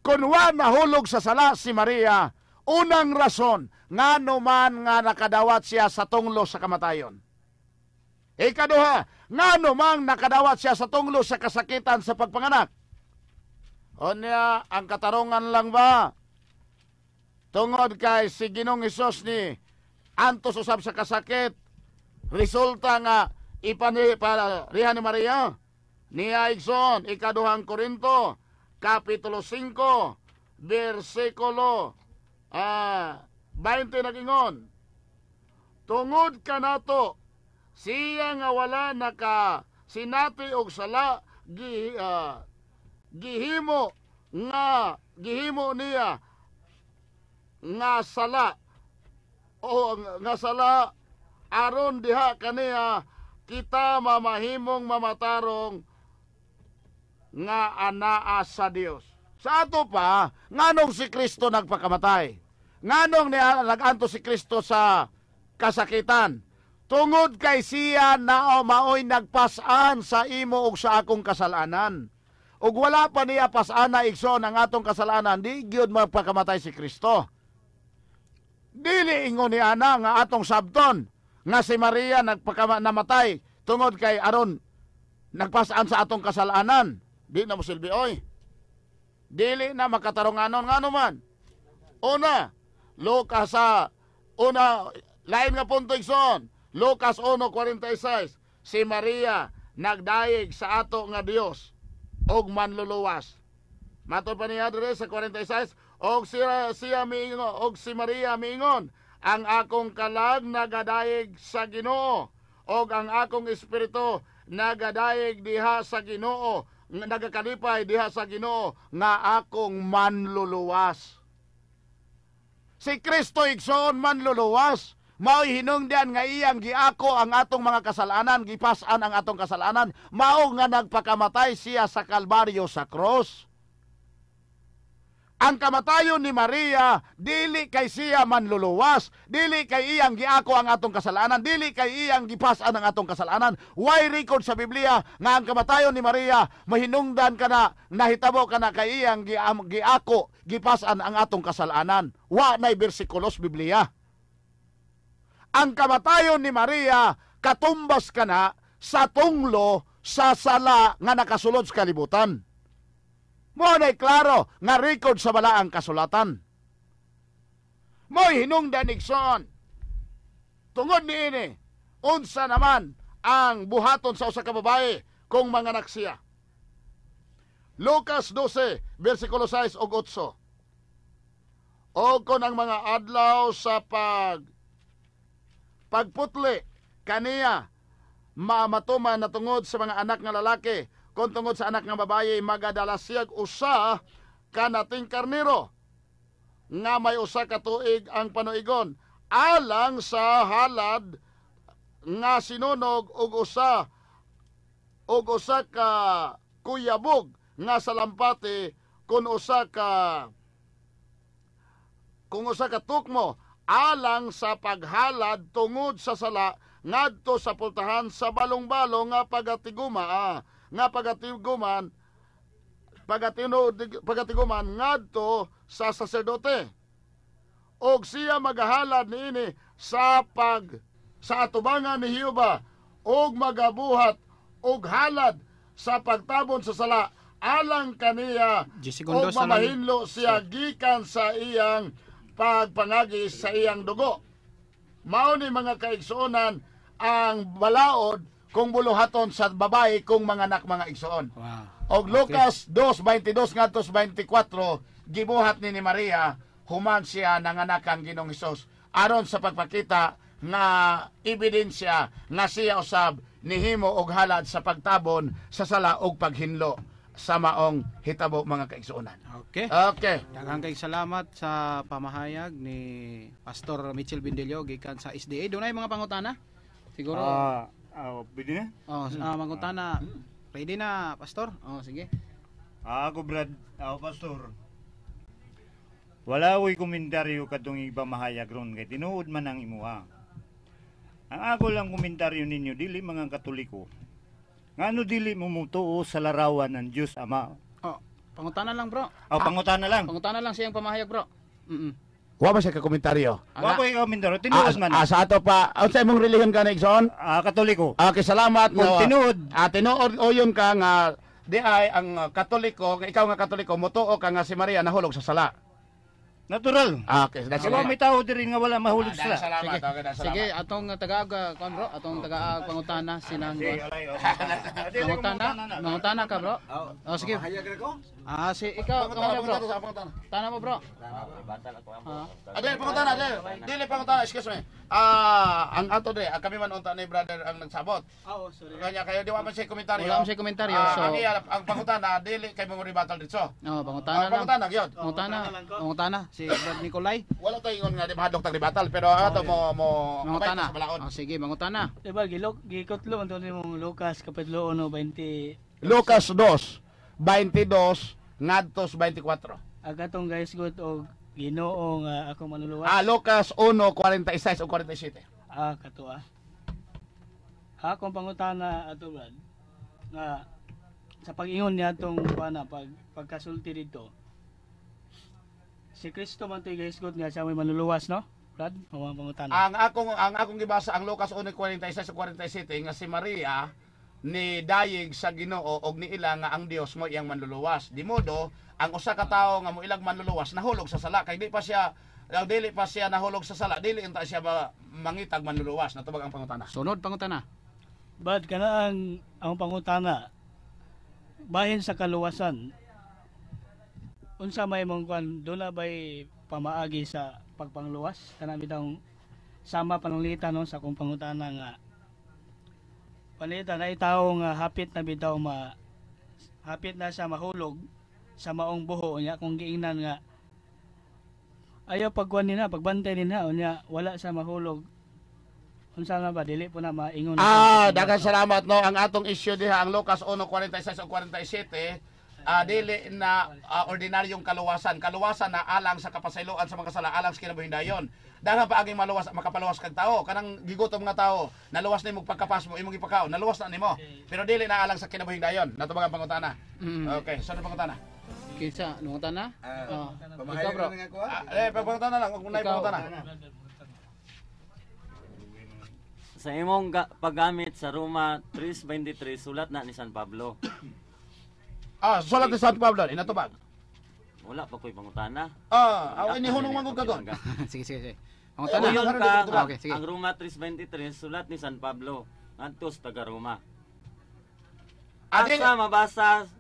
Kung wa nahulog sa sala si Maria, unang rason ngano man nga nakadawat siya sa tunglo sa kamatayon. Ikaduha, ngano man nakadawat siya sa tunglo sa kasakitan sa pagpanganak. Onya, ang katarungan lang ba? Tungod kay si Ginoong Hesus ni antos usab sa kasakit, resulta nga iparihan ni Maria niya igsoon ikaduhang Korinto kapitulo 5 versikulo 20 nagingon, tungod kanato siya nga wala naka sinati og sala gihimo niya nga sala o nga sala aron diha kaniya kita mamahimong mamatarong nga anaa sa Dios. Sa ato pa, nganong si Kristo nagpakamatay? Nganong naganto si Kristo sa kasakitan? Tungod kay siya na maoy nagpasan sa imo ug sa akong kasalanan. Ug wala pa niya pasan na igsoon ang atong kasalanan, di gyud magpakamatay si Kristo. Dili ingon ni ana nga atong sabton nga si Maria namatay tungod kay aron nagpasaan sa atong kasalanan. Di na mo silbi oy. Dili na makatarunganon ngano man. Una, Lucas lain nga punto igsoon. Lucas 1:46, si Maria nagdayeg sa ato nga Dios og manluluwas. Matod pa niya dire sa 46, og siya miingon, og si Maria miingon, ang akong kalag nagadayeg sa Ginoo, og ang akong espiritu nagadayeg diha sa Ginoo, nagakalipay diha sa Ginoo nga akong manluluwas. Si Kristo igsoon manluluwas. Mao'y hinungdan nga iyang giako ang atong mga kasalanan, gipasan ang atong kasalanan, mao nga nagpakamatay siya sa Kalbaryo sa cross. Ang kamatayon ni Maria, dili kay siya manluluwas, dili kay iyang giako ang atong kasalanan, dili kay iyang gipasan ang atong kasalanan. Why record sa Biblia nga ang kamatayon ni Maria, mahinungdan ka na, nahitabo ka na kay iyang giako, gipasan ang atong kasalanan. Wa na'y bersikulos Biblia. Ang kamatayon ni Maria, katumbas ka na sa tunglo sa sala nga nakasulod sa kalibutan. Mo na'y klaro nga record sa balaang kasulatan. Mo'y hinungdan igsoon. Tungod niini, unsa naman ang buhaton sa usa ka babae kung manganak siya. Lucas 12, versikulo 6 ug 8. O kon ang mga adlaw sa pagputli kaniya matuman na tungod sa mga anak nga lalaki, kung tungod sa anak nga babaye magadalasiyag usa kanating karnero nga may usa ka tuig ang panuigon, alang sa halad nga sinunog ug usa ka kuyabog nga salampati kung usa ka tukmo, alang sa paghalad tungod sa sala ngadto sa pultahan sa balong-balong nga pagatiguman ngadto sa saserdote. Og siya magahalad niini sa atubangan ni Jehova, og magabuhat og halad sa pagtabon sa sala alang kaniya, og mamahinlo siya gikan sa iyang pagpangagi sa iyang dugo. Mao ni mga kaigsuonan ang balaod kung buluhaton sa babae kung manganak mga igsoon. Wow. Og Lucas 2:22 ngadto 24 gibuhat ni Maria human siya nanganak ang Ginoong Hesus aron sa pagpakita nga ebidensya nga siya usab nihimo og halad sa pagtabon sa sala og paghinlo sa maong hitabo mga kaigsuonan. Okay. Daghang kay salamat sa pamahayag ni Pastor Mitchell Bindelio gikan sa SDA. Dunay mga pangutana? Siguro. Pwede na? Mangutana. Ready na, Pastor? Sige. Ako, Brad. Pastor. Wala ko'y komentaryo katong iba mahayag ron kay tinuod man ang imuha. Ang ako lang komentaryo ninyo, dili mga Katoliko. Ngano dili mo mutuo sa larawan ng Diyos Ama? Oh, pangutana lang bro. Pangutana lang. Pangutana lang siyang pamahayag bro. Wa ba siya ka komentaryo? Wa ko yung komentaryo, tinuod man. Sa ato pa, sa imong relihiyon ka na Igsoon? Katoliko. Okay, salamat. Kung tinuod. Tinuod o yun ka nga, di ay ang Katoliko, ikaw nga Katoliko, mutuo ka nga si Maria nahulog sa sala. Natural. Okay, that's Kaya may tao din nga wala mahulog sila. Salamat. Sige, atong taga kon bro, atong taga pangutana sinang pangutana ka bro. Oh sige. Si ikaw bro. Tana mo bro. Adel, pangutana, Adel. Dili pangutana, excuse me. Ang ato de, kami man unta ni brother ang nagsabot. Oo, sorry. Kanya kayo di wa man siya komentaryo. Wala man siya komentaryo. So ang pangutana dili kay mong rebuttal dito. Pangutana lang. Pangutana gyud. Pangutana si Brad Nicolay. Wala tayo ingon nga di mahadlok tag rebuttal pero ato mo mangutana. Sige, mangutana. Diba, gikotlo ang tuloy mong Lucas kapitulo 1:20. Lucas 2:22 ngadtos 24. Agatong guys good og Ginoo nga ako manuluwas. Lucas 1:46 o 47. Kato. Akong pangutana ato Brad nga sa pag-ingon niya atong pagkasulti dito. Si Kristo man to'y guys good nga siya may manuluwas, no? Brad, mga pangutana. Ang akong gibasa ang Lucas 1:46 o 47 nga si Maria ni dayeg sa Ginoo og niila nga ang Dios mo iyang manluluwas. Di modo ang usa ka tawo nga mo ilang manluluwas nahulog sa sala kay dili pa siya nahulog sa sala, dili unta siya mangitag manluluwas. Natubag ang pangutana. Sunod pangutana. Bad kana ang pangutana bahin sa kaluwasan. Unsa may mong kwan do na bay pamaagi sa pagpangluwas kana bitang sama panunglitan no sa akong pangutana nga panita na itaw nga hapit na bitaw hapit na siya mahulog sa maong buho niya kung giingnan nga ayaw pagkuan nina pagbantay nina unya wala sa mahulog unsa na ba dili po na maingon. Daghang salamat no ang atong issue diha ang Lucas 1:46 o 47 dili na ordinaryong kaluwasan na alang sa kapasayloan sa mga kasala alang sa kinabuhidayon. Daghang paaging maluwas makapaluwas kag tao kanang gigutom nga tao naluwas nimo pagkapas mo imong ipakaon naluwas na nimo pero dili na alang sa kinabuhidayon. Natubag ang pangutana. Okay, sunod pangutana. Kinsa pangutana? Ikaw bro. Pangutana lang kung nay pangutana. Sa imong paggamit sa Roma 3:23 sulat na ni San Pablo. Sulat ni San Pablo inatubag. Wala pa ko'y pangutana. Ini hunong mangod kagon. Sige. Pangutana. Okay, sige. Ang Roma 3:23 sulat ni San Pablo ngadtos taga Roma. Asa mabasa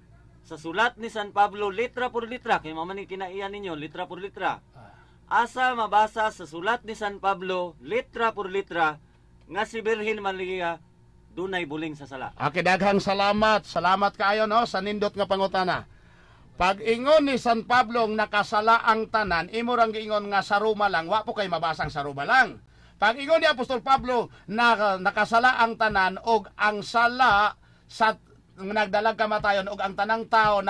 sa sulat ni San Pablo litra por litra kay mamani kinaiyan ninyo litra por litra. Asa mabasa sa sulat ni San Pablo litra por litra nga si Birhen Maria dunay buling sa sala. Okay, daghang salamat. Salamat kaayo no sa nindot nga pangutana. Pag ingon ni San Pablo nakasala ang tanan, imo rang giingon nga sa Roma lang, wa po kay mabasang sa Roma lang. Pag ingon ni Apostol Pablo na nakasala ang tanan og ang sala sa nagdalag kamatayon og ang tanang tao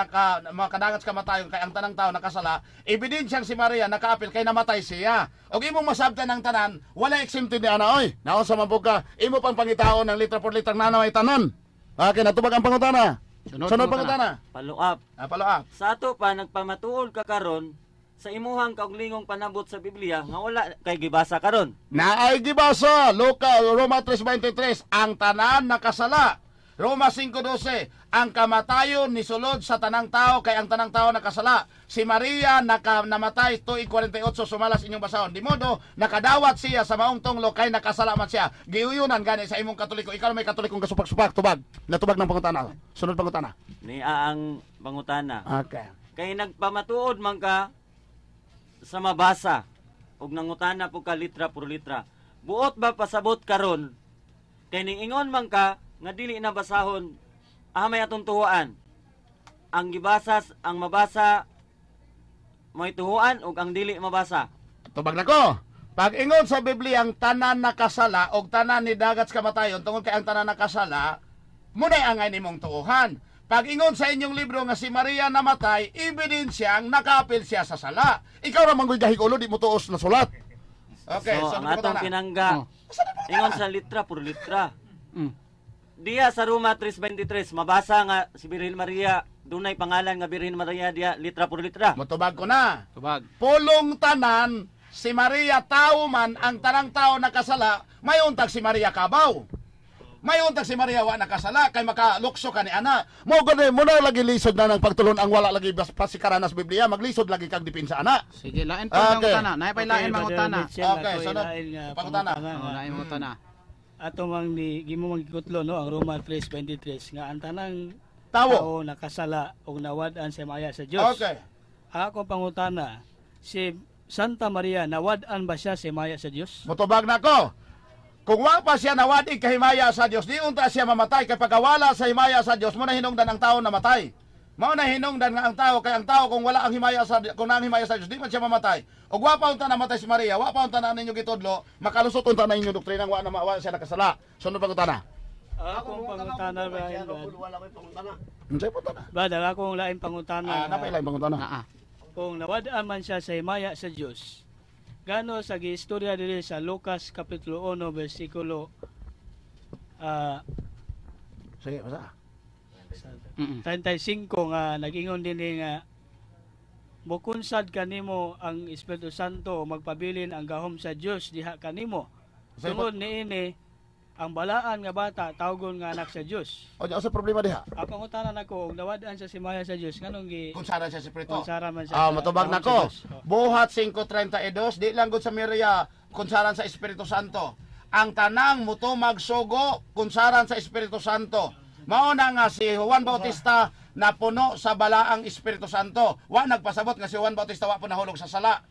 makadagat kamatayon kay ang tanang tao nakasala, ebidensyang si Maria nakaapil kay namatay siya. Og imo masabtan ang tanan, wala exempted ni ana oy. Naon sa mabog ka, imo pang pangitaon ng litra por litra nanaway tanon. Okay, natubag ang pangutana. Sunod pangutana. Follow up. Sa ato pa nagpamatuol ka karon sa imuhang kauglingong panabot sa Biblia nga wala kay gibasa karon. Naay gibasa Roma 3:23 ang tanan nakasala. Roma 5:12 ang kamatayon ni sulod sa tanang tao kay ang tanang tao nakasala. Si Maria namatay tuig 48 sumalas inyong basahon. Di modo nakadawat siya sa maong tunglo kay nakasala man siya. Giuyunan gani sa imong Katoliko. Ikaw may Katolikong kasupak-supak tubag. Natubag ng pangutana. Sunod pangutana. Ni ang pangutana. Okay. Kay nagpamatuod man ka sa mabasa ug nangutana po ka litra por litra. Buot ba pasabot karon kay niingon man ka nga dili na basahon may atong tuhuan. Ang gibasa ang mabasa may tuhuan ug ang dili mabasa. Tubag na ko. Pag ingon sa Biblia ang tanan nakasala og tanan ni dagat kamatayon tungod kay ang tanan nakasala, munay angay nimong tuuhan. Pag ingon sa inyong libro nga si Maria namatay, ebidensyang nakapil siya sa sala. Ikaw ra manggoy gahigulo di mo tuos na sulat. Okay, so, so ang atong pinangga, ingon sa litra por litra. Diya sa Roma 3:23, mabasa nga si Birhen Maria, dunay pangalan nga Birhen Maria diya litra por litra. Motubag ko na. Tubag. Pulong tanan, si Maria tao man, ang tanang tao nakasala, may untag si Maria kabaw. May untag si Maria wa nakasala kay makalukso ka ni ana. Mo gani mo na lagi lisod na ng pagtulon ang wala lagi pasikaranas Biblia, maglisod lagi kag dipin sa ana. Sige, lain pa ang utana. Naay pa lain mga utana. Okay, sunod. Pangutana. Lain mga utana. Ato mang gimo magikutlo no ang Roma 3:23 nga ang tanang tao nakasala og nawad-an sa maya sa Dios. Okay. Ako pangutana, si Santa Maria nawad-an ba siya sa maya sa Dios? Motubag na ko. Kung wa pa siya nawad kahimaya sa Dios, di unta siya mamatay kay pagkawala sa himaya sa Dios, mo na hinungdan ang tao namatay. Mao na hinungdan nga ang tao kay ang tao kung wala ang himaya sa kung nang himaya sa Dios, di man siya mamatay. Og wa pa unta namatay si Maria, wa pa unta na ninyo gitudlo, makalusot unta na inyo doktrinang wa na siya nakasala. Sunod pa utana. Akong pangutana ba wala ko'y pangutana. Unsay putana? Bada akong lain pangutana. Napay lain pangutana. Kung nawad-an man siya sa himaya sa Dios, gano sa giistorya diri sa Lucas kapitulo 1 bersikulo sige, basa. 35 nga nagingon din nga mukunsad kanimo ang Espiritu Santo magpabilin ang gahom sa Dios diha kanimo. Tungod niini ang balaan nga bata tawgon nga anak sa Dios. O sa problema diha? Ako ngutanan nako og nawad-an sa simaya sa Dios nganong gi kunsara siya sa Espiritu. Kunsara man siya. Matubag nako. Buhat 5:32 di lang gud sa Maria kunsaran sa Espiritu Santo. Ang tanang mutumag sugo kunsaran sa Espiritu Santo. Mao na nga si Juan Bautista na puno sa balaang Espiritu Santo. Wa nagpasabot nga si Juan Bautista wa po nahulog sa sala.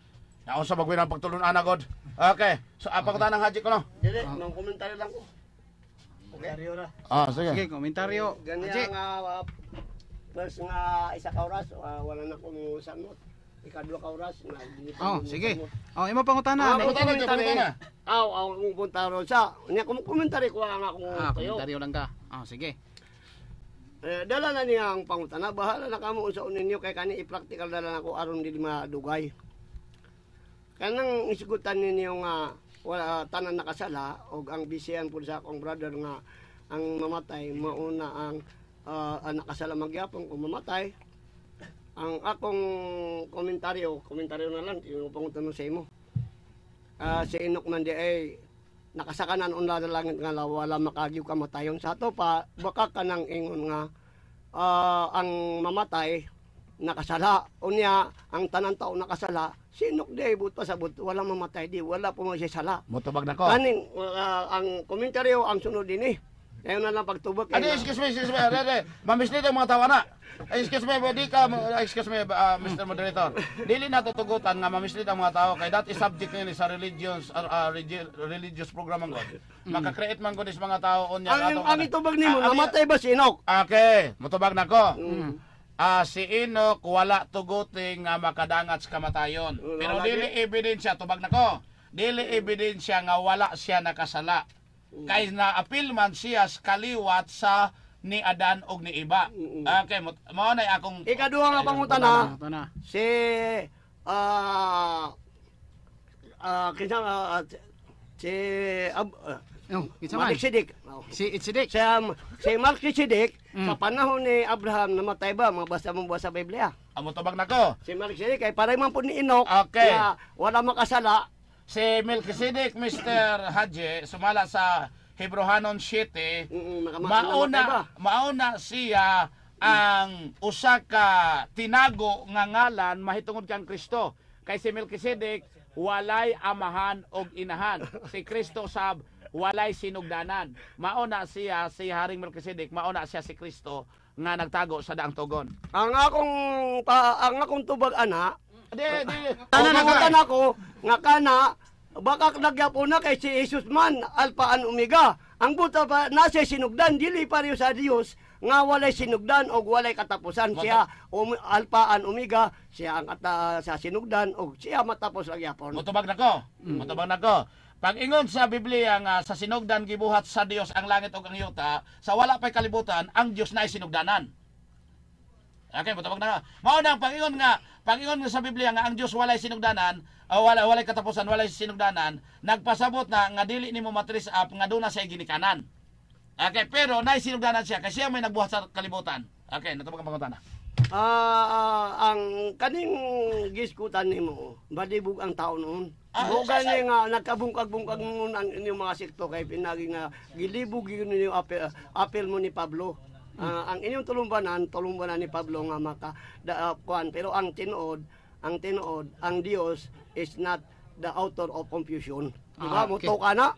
Naon sa magwin ang pagtulon ana god. Okay. So apa ko tanang haji ko no? Dili, nang komentaryo lang ko. Komentaryo ra. Sige. Sige, komentaryo. Ganyan nga first nga isa ka oras wala na kong sanot. Ikadua ka oras na sige. Imo pangutana. Pangutana. Ang komentaryo sa. Nya komentaryo ko ang akong kayo. Komentaryo lang ka. Sige. Dala na niya ang pangutana, bahala na kamo unsa ninyo kay kani i-practical dala na ko aron dili madugay. Kanang isigutan ninyo nga wala tanan nakasala og ang bisihan pud sa akong brother nga ang mamatay mauna ang nakasala magyapon kung mamatay. Ang akong komentaryo na lang yung pangutana sa imo. Si Enoch man di ay nakasakanan unla na langit nga wala makagyo kamatayon sa ato pa baka kanang ingon nga ang mamatay nakasala unya ang tanan tao nakasala sinok di but pasabot wala mamatay di wala po mo siya sala motubag nako kaning ang komentaryo ang sunod dinhi ayo na lang pagtubag excuse me mamislead ang mga tawana. Excuse me, Mr. Moderator. Dili na tutugutan nga mamislead ang mga tao kay that is subject ni sa religious program ang god. Maka-create man gud is mga tao unya ang itubag nimo namatay ba si Enoch? Okay, motubag nako. Si Enoch wala tuguting nga makadangat sa kamatayon. Pero dili ebidensya tubag nako. Dili ebidensya nga wala siya nakasala. Kay na-appeal man siya kaliwat sa ni Adan og ni iba. Okay, mao na akong ikaduha nga pangutana. Si Melchizedek. Si Melchizedek sa panahon ni Abraham namatay ba? Mabasa mo ba sa Biblia? Amo tubag nako. Si Melchizedek kay paray man pud ni Enoch. Okay. Wala makasala. Si Melchizedek, Mr. Haji, sumala sa Hebrehanon 7, mauna siya ang usa ka tinago nga ngalan mahitungod kang Kristo. Kay si Melchizedek walay amahan og inahan. Si Kristo sab walay sinugdanan. Mauna siya si Haring Melchizedek, mauna siya si Kristo nga nagtago sa daang tugon. Ang akong tubag ana, tanan ako nga kana baka nagyapo na kay si Jesus man Alpha and Omega. Ang buta pa nasa sinugdan dili pareho sa Dios nga walay sinugdan og walay katapusan. Siya Alpha and Omega, siya ang sa sinugdan og siya matapos ang yapon. Motubag nako. Motubag nako. Pag ingon sa Biblia nga sa sinugdan gibuhat sa Dios ang langit ug ang yuta, sa wala pay kalibutan ang Dios naay sinugdanan. Okay, mutubag na. Mao nang pangingon nga sa Biblia nga ang Dios walay sinugdanan, walay katapusan, walay sinugdanan, nagpasabot na nga dili nimo matris up nga duna sa ginikanan. Okay, pero nay sinugdanan siya kasi siya may nagbuhat sa kalibutan. Okay, natubag ang pangutana. Ang kaning giskutan nimo, badibog ang tao noon. Bukan nga nagkabungkag-bungkag noon ang inyong mga sekto kay pinagi nga gilibog yun yung apel mo ni Pablo. Ang inyong tulumbanan ni Pablo nga kuan, pero ang tinuod, ang Dios is not the author of confusion. Diba? Muto ka na?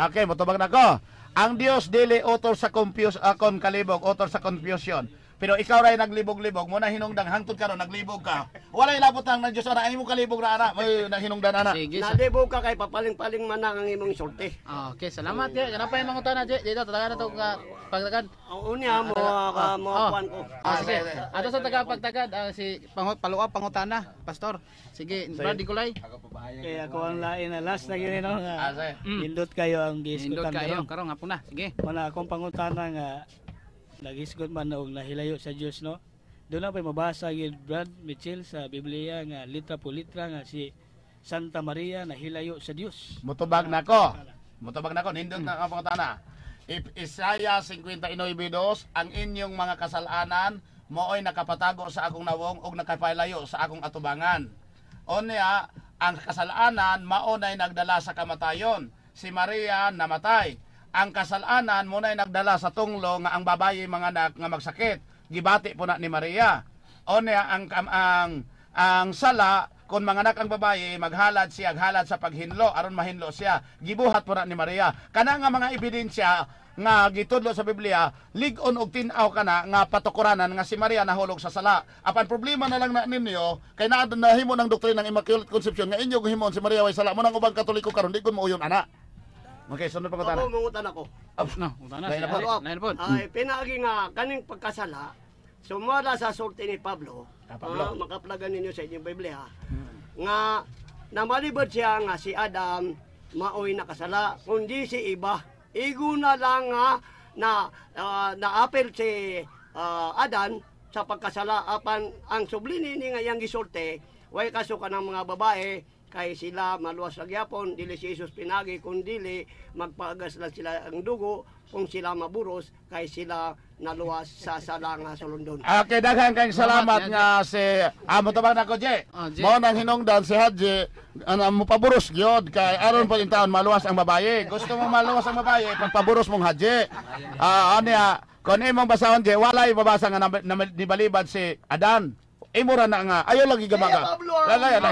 Okay, mutubag na ko. Ang Dios dili author sa kalibog, author sa confusion. Pero ikaw ray naglibog-libog mo na hinungdang hangtod karon naglibog ka. Walay labot ang Dios ana imo kalibog ra ana, may nahinungdan ana. Nalibog ka kay papaling-paling man ang imong sulti. Okay, salamat ya. Kanapa yung mga utana dito talaga na to pagtagad. Unya mo kuan ko. Sige. Ato sa tagapagtagad si pangutana, pastor. Sige, Brad Nicolay. Kaya ako ang lain na last na gini no nga. Indot kayo ang giskutan karon nga puna. Sige. Wala akong pangutana nga nagisgot man og nahilayo sa Dios no. Doon na pa mabasa gid Brad Mitchell sa Biblia nga litra po litra nga si Santa Maria nahilayo sa Dios. Mutubag nako nindot na ang pangutana. Isaiah 59:2 ang inyong mga kasalanan mooy nakapatago sa akong nawong ug nakapailayo sa akong atubangan. Unya ang kasalanan mao nay nagdala sa kamatayon. Si Maria namatay. Ang kasalanan mo na'y nagdala sa tunglo nga ang babayi mga anak nga magsakit. Gibati po na ni Maria. O niya, ang sala, kung mga anak ang babayi, maghalad sa paghinlo, aron mahinlo siya. Gibuhat po na ni Maria. Kana nga mga ebidensya nga gitudlo sa Biblia, ligon og tin-aw kana nga patukuranan nga si Maria nahulog sa sala. Apan problema na lang na ninyo, kay nahimo ng doktrina ng Immaculate Conception nga inyo himon si Maria way sala mo nang ubang Katoliko karon di kun mo uyon ana. Okay, sunod pa ko tana. Ako mangutan ako. Nain po. Ay, pinagi nga kaning pagkasala, sumala sa sulti ni Pablo, makaplagan ninyo sa inyong Biblia, nga namalibad siya nga si Adam, maoy nakasala, kundi si iba. Igo na lang nga naapel si Adan sa pagkasala, apan ang sublini ni nga yang gisulti, way kaso ka ng mga babae, kay sila maluwas sa gyapon, dili si Jesus pinagi, kung dili magpagas lang sila ang dugo, kung sila maburos, kay sila naluwas sa sala nga sa London. Okay, daghang kayong salamat nga si motabang na ko, Je. Mao nang hinungdan si Haji, mo paburos gyud kay aron po yung taon maluwas ang babaye. Gusto mo maluwas ang babaye, pagpaburos mong Haji. Anya, kung imong basahon, Je, walay babasa nga nibalibad si Adan. Imura na nga, ayaw lagi gamaga.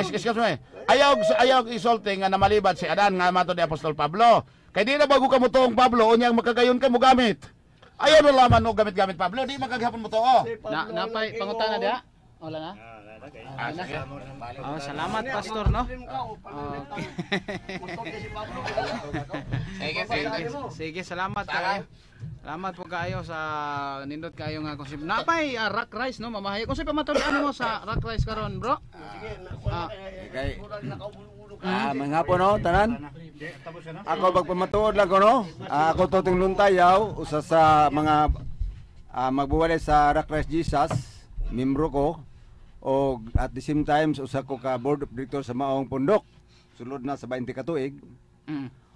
Excuse me. Ayaw isulti nga namalibad si Adan nga mato ni Apostol Pablo. Kay di na bago ka mo toong Pablo, unyang makagayon ka mo gamit. Ayaw na laman mo gamit-gamit Pablo, di magagahapon mo to. Napay pangutana dia? Wala na? Salamat pastor no. Sige, salamat kayo. Salamat po kayo sa nindot kayo nga konsep. Napay rock rice no, mamahay. Kung sa pamatuloy mo sa rock rice karon, bro? Mga po no, tanan. Ako pagpamatuod lang ko no. Ako tuting luntayaw usa sa mga magbuwalay sa Rock Rice Jesus, membro ko. O at the same time usa ko ka board of director sa Maong Pundok. Sulod na sa 20 ka tuig.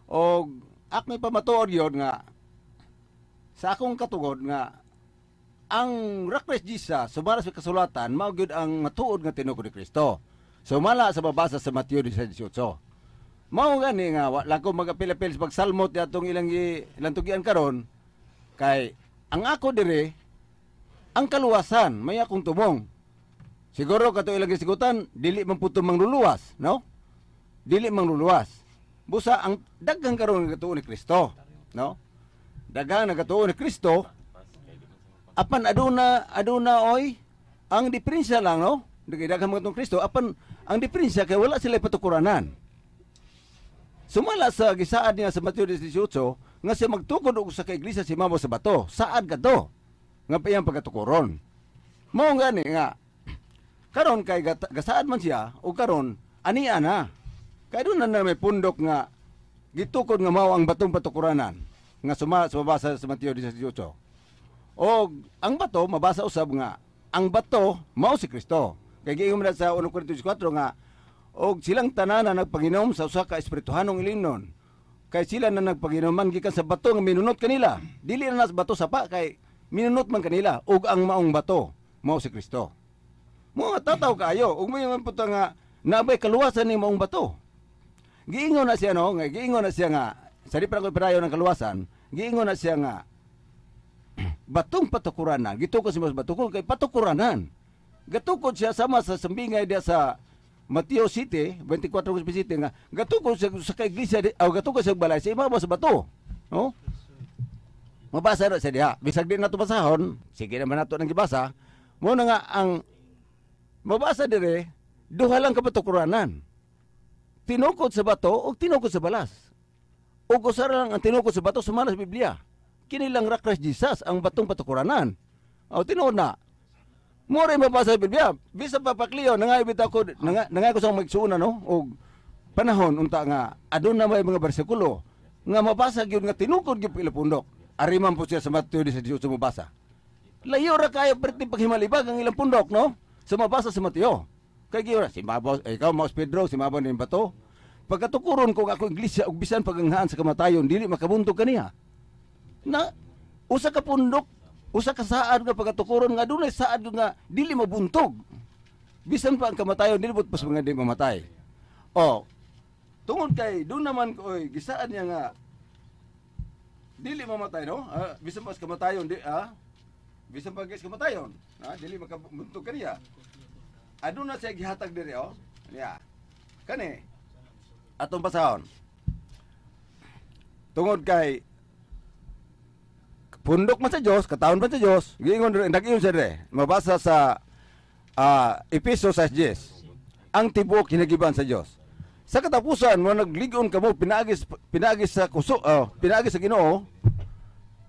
O ako may pamatuod yun nga sa akong katugod nga ang Rock Rice Jesus sumala sa kasulatan mao gyud ang matuod nga tinuod ni Kristo. Sumala sa babasa sa Mateo 18. Mao gani nga wala ko magapil-apil sa pagsalmot atong ilang tugian karon kay ang ako dire ang kaluwasan may akong tumong. Siguro kato ilang gisigutan dili man puto mangluluwas, no? Dili mangluluwas. Busa ang daghang karon nga tuon ni Kristo, no? Daghang nagatuon ni Kristo. Apan aduna oy ang diferensya lang, no? Daghang mga tuon Kristo apan ang diferensya kay wala sila patukuranan. Sumala sa gisaad niya sa Mateo 18 nga siya magtukod og sa kaiglesia si Mamo sa bato. Saad kadto nga payang pagatukuron. Mao gani nga karon kay gasaad man siya o karon ania na. Kay doon na may pundok nga gitukod nga mao ang batong patukuranan nga sumabasa sa Mateo 18. O ang bato mabasa usab nga ang bato mao si Kristo. Kay giingon man sa 1 Corintios 4 nga og silang tanan na nagpaginom sa usa ka espirituhanong ilingnon. Kay sila na nagpaginuman gikan sa bato nga minunot kanila. Dili na nas bato sapa kay minunot man kanila ug ang maong bato mao si Kristo. Mo tataw kaayo ug may man puta nga nabay kaluwasan ni maong bato. Giingon na siya no, nga giingon na siya nga sa di pa ko pirayo ng kaluwasan, giingon na siya nga batong patukuranan. Gitukod si mas batukod kay patukuranan. Gatukod siya sama sa sambingay dia sa Mateo City, 24 City nga gatukod siya sa iglesia o gatukod sa balay sa ibabaw sa bato. No? Mabasa na siya diha. Bisag din nato basahon, sige naman nato nang gibasa. Mo na nga ang mabasa dire duha lang ka patukuranan. Tinukod sa bato o tinukod sa balas. O kusara lang ang tinukod sa bato sa manas Biblia. Kinilang rakras Jesus ang batong patukuranan. O tinuod na. More mabasa sa Biblia. Bisa papakliyo nangay bitaw ko nangay ko sa magsuuna no og panahon unta nga adun na may mga bersikulo nga mabasa gyud nga tinukod gyud pila pundok. Ariman po siya sa Mateo 18 sa mabasa. Layo ra kayo perti paghimalibag ang ilang pundok no. Sa mabasa sa Mateo. Kay gyud si Mabaw ikaw Maus Pedro si Mabaw ning bato. Pagkatukuron ko ako iglesia og bisan paganghaan sa kamatayon dili makabuntog kaniya. Na usa ka pundok, usa ka saad nga pagkatukuron nga dunay saad nga dili mabuntog. Bisan pa ang kamatayon dili but pas mga di mamatay. Oh. Tungod kay doon naman ko gisaad niya nga dili mamatay no? Bisan pa sa kamatayon di bisan pa sa kamatayon, dili makabuntog kaniya. Aduna na siya gihatag diri oh. Niya. Kani atong pasahon. Tungod kay pundok man sa Dios, kataon man sa Dios, giingon nag-iyon siya dire. Mabasa sa Efeso 6:10. Ang tibuok hinagiban sa Dios. Sa katapusan mo nagligon kamo pinagis sa kusog, pinagis sa Ginoo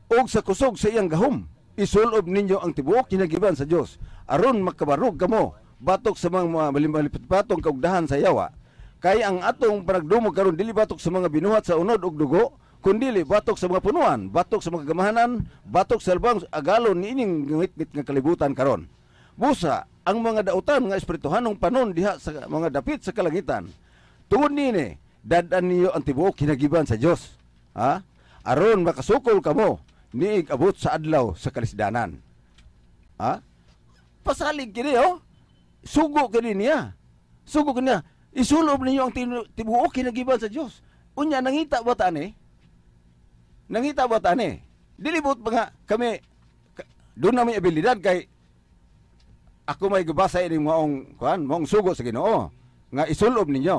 ug sa kusog sa iyang gahom. Isulob ninyo ang tibuok hinagiban sa Dios aron makabarog kamo batok sa mga malimbalipatong kaugdahan sa yawa. Kay ang atong panagdumog karon dili batok sa mga binuhat sa unod ug dugo, kundi batok sa mga punuan, batok sa mga gamahanan, batok sa albang agalon niining ngit-ngit nga kalibutan karon. Busa ang mga dautan nga espirituhanong panon diha sa mga dapit sa kalangitan. Tungod nini, dadan niyo ang tibuok hinagiban sa Dios. Aron makasukol kamo niig abot sa adlaw sa kalisdanan. Pasalig kini Sugo kini niya. Sugo kini niya. Isulob ninyo ang tibuok hinagiban sa Dios. Unya nangita ba tani? Nangita ba tani? Dilibot pa nga kami doon na may abilidad kay ako may gabasa ini maong sugo sa Ginoo nga isulob ninyo.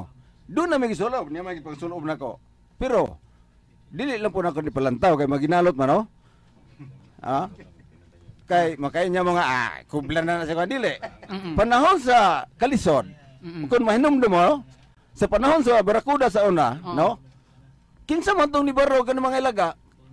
Doon na may isulob, niya may pagsulob nako. Pero dili lang po nako ni palantaw kay maginalot man no. Kay makay niya mga kublan na sa dili. Panahon sa kalisod kung mahinumdum mo, sa panahon sa barakuda sa una, no? Kinsa man tong nibaro kanang mga ilaga,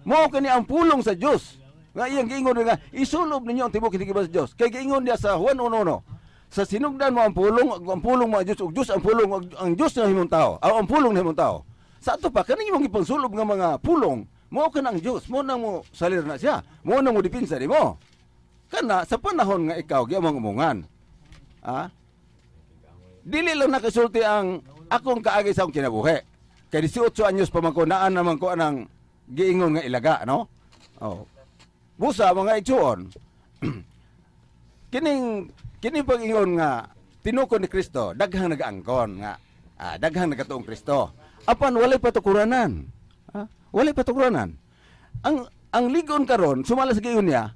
mao kani ang pulong sa Dios. Nga iyang giingon nga isulob ninyo ang tibuok hinagiban sa Dios. Kay giingon dia sa Juan 1:1. Sa sinugdan mo ang pulong mo Dios ug Dios ang pulong ang Dios na himong tao. Ang pulong na himong tao. Sa ato pa kani imong ipangsulob nga mga pulong, mao kana ang Dios, mao nang mo salir na siya. Mao nang mo dipinsa nimo. Kana sa panahon nga ikaw gyamang umongan. Dili lang nakasulti ang akong kaagi sa akong kinabuhi. Kay 18 anyos pa man ko naan naman ko anang giingon nga ilaga, no? Busa mga igsuon. Kining pag-ingon nga tinukon ni Kristo, daghang nagaangkon nga daghang nagatuong Kristo. Apan walay patukuranan. Walay patukuranan. Ang ligon karon sumala sa giingon niya,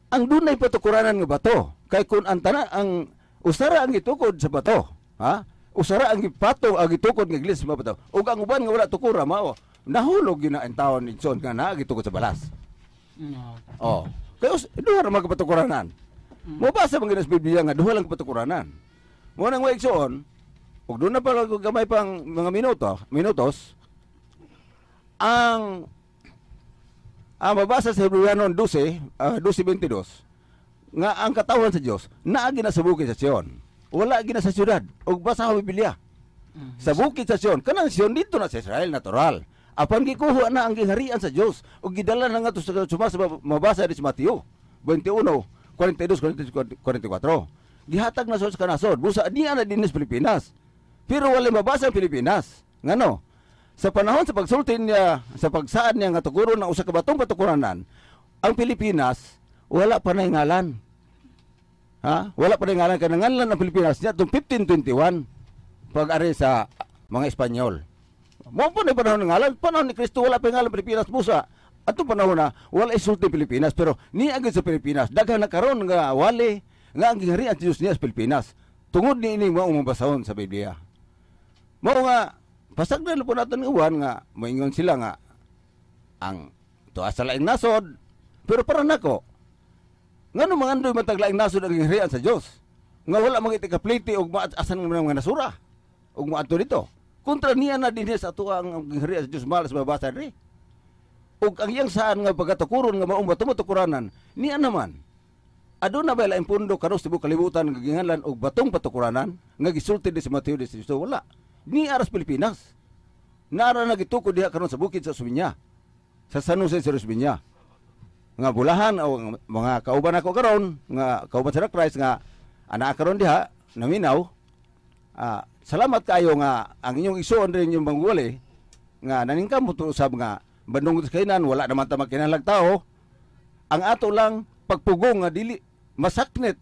ang dunay patukuranan nga bato. Kay kun ang ang usara ang gitukod sa bato. Usara ang ipatong ang itukod nga iglesia sa bato. Ug ang uban nga wala tukura mao nahulog yun na ang taon inson nga nagitukod sa balas. Kaya duha ra magpatukuranan. Mabasa man sa Biblia nga duha lang patukuranan. Mo nang way igsoon, ug doon na pala gamay pang mga minutos ang mabasa sa Hebreo 12:22 nga ang katawan sa Dios naa gina sa bukid sa Sion. Wala gina sa syudad. Og basa sa Biblia. Sa bukid sa Sion, kanang Sion dito na sa Israel natural. Apan gikuha na ang giharian sa Dios ug gidala na nga to sa mabasa di sa Mateo 21:4 42-44. Gihatag na sa kanasod. Busa niya na din sa Pilipinas. Pero wala mabasa ang Pilipinas. Ngano? Sa panahon sa pagsulti niya, sa pagsaad niya nga tukuron ng usa ka batong patukuranan, ang Pilipinas wala pa na ngalan. Ha? Wala pa na ngalan kanangalan ng Pilipinas niya tung 1521 pag-ari sa mga Espanyol. Mo pa na panahon ng ngalan, panahon ni Kristo wala pa ngalan Pilipinas busa. Atong panahon na wala isulti Pilipinas pero ni agad sa Pilipinas daghan na karon nga wali nga ang giharian sa Dios niya sa Pilipinas. Tungod ni ini mao mabasahon sa Biblia. Mao nga pasagdan po natin uwan nga moingon sila nga ang tuwa sa laing nasod pero para nako ngano mga andoy matag laing nasod ang giharian sa Dios nga wala magitikapliti og maasan ng mga nasura og moadto dito kontra niya na dinhi sa tuwa ang giharian sa Dios malas mabasa ri og ang iyang saan nga pagatukuron nga maong bato-tukuranan niya naman aduna ba laing pundo karos tibuok kalibutan nga ginganlan og batong patukuranan nga gisulti di sa Mateo 18 wala ni aras Pilipinas. Nara na gitukod diha karon sa bukid sa Subinya. Sa San Jose sa Subinya. Nga bulahan o mga kauban ako karon, nga kauban sa Christ nga ana karon diha naminaw. Salamat kayo nga ang inyong isuon rin yung bangwali nga naningkam mo usab nga bandong sa kainan wala naman ta makinahanglang tao. Ang ato lang pagpugong nga dili masaknet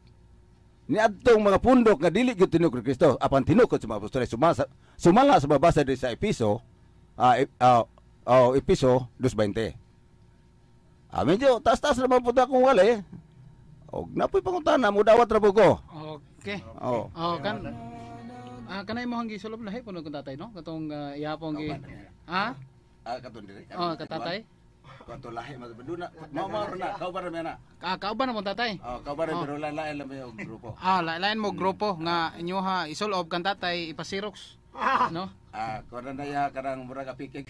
ni adtong mga pundok nga dili gyud tinukod Kristo apan tinukod sa mga apostoles sumala sa mabasa di sa Episo Episo 2:20. Medyo taas-taas naman po akong wali og napoy pangutana mo dawat ra po ko. Okay. Kanay mo hanggi sulod lahi puno kun tatay no katong iyapong gi katon diri katatay kanto lahi maduna mao na kauban na kauban na mo tatay kauban pero lain lang yung grupo lain mo grupo nga inyoha isulob kan tatay ipasirox no kuno na ya karang murag apike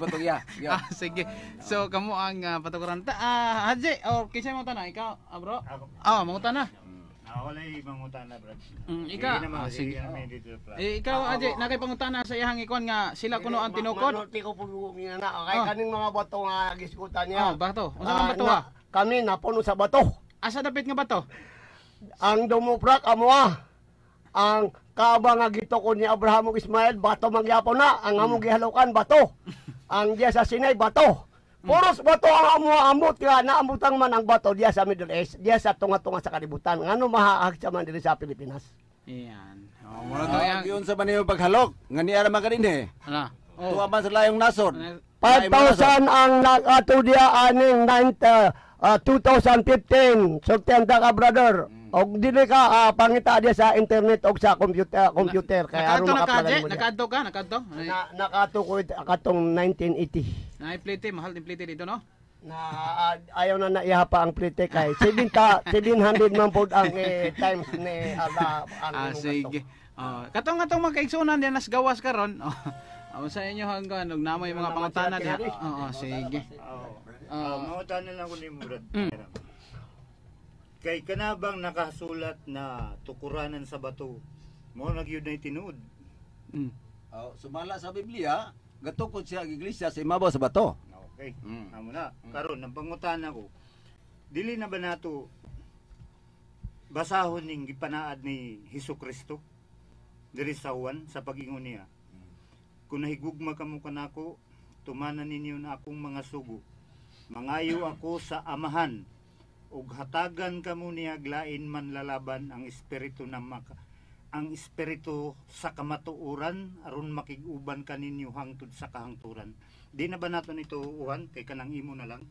patong ya sige so kamo ang patukuran Haji or kinsa mo tanay ikaw bro mo tanah walay mangutana brad. Ikaw Haji nakay pangutana sa iyang ikon nga sila kuno ang tinukod. Manuti ko puno na kay kaning mga bato nga giskutan niya. Bato. Unsa man bato Kami napuno sa bato. Asa dapit nga bato? Ang dumuprak amo ang kaaba nga gitukod ni Abraham ug Ismael bato magyapon na ang among gihalukan bato. Ang diya sa Sinai bato. Puros bato ang amot nga naambutang man ang bato diya sa Middle East, diya sa tunga-tunga sa kalibutan. Ngano mahaag sa man diri sa Pilipinas? Iyan. Mura to yang giun sa man paghalok nga niya man kadinhi. Tuwa man sa layong nasod. 5,000 ang nag-ato diya aning 2015. Sultanda ka brother. Og dili ka pangita diya sa internet og sa computer kaya aron makaplagan mo. Nakadto? Nakato ko katong 1980. Plite mahal din plite dito no? Ayaw na naiha pa ang plite kay 700 man pod ang times ni ang sige. Katong magkaigsunan diyan nas gawas karon. Sa inyo hanggan og namoy mga pangutana diha. Sige. Mangutana lang ko ni Murad. Kay kanabang nakasulat na tukuranan sa bato, mo nagyud na tinuod. Sumala sa Biblia, gatukod siya ang iglesia sa imabaw sa bato. Okay. Amo na. Karon ang pangutana ko, dili na ba nato basahon ning gipanaad ni Hesukristo diri sa Juan sa pag-ingon niya? Kung nahigugma kamo kanako, tumanan ninyo na akong mga sugo. Mangayo ako sa amahan ug hatagan kamo niya glain man lalaban ang espiritu ang espiritu sa kamatuoran aron makig-uban kaninyo hangtod sa kahangturan. Di na ba nato nito uwan kay kanang imo na lang?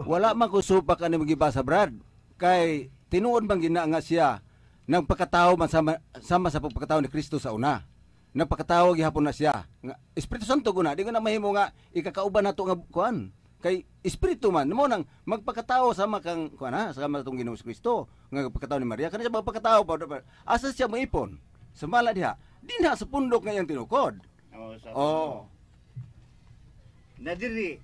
Wala man ko supak ani magibasa brad. Kay tinuod bang gina nga siya nagpakatawo man sama sa pagpakatawo ni Kristo sa una. Nagpakatawo gihapon na siya. Nga Espiritu Santo guna, di ko na mahimo nga ikakauban nato nga kuan. Kay espiritu man mo nang magpakatao sama kang kuana sama tong Ginoong Kristo nga pagkatao ni Maria kana siya magpakatao pa asa siya maipon sumala diha dinha sa pundok nga yang tinukod nadiri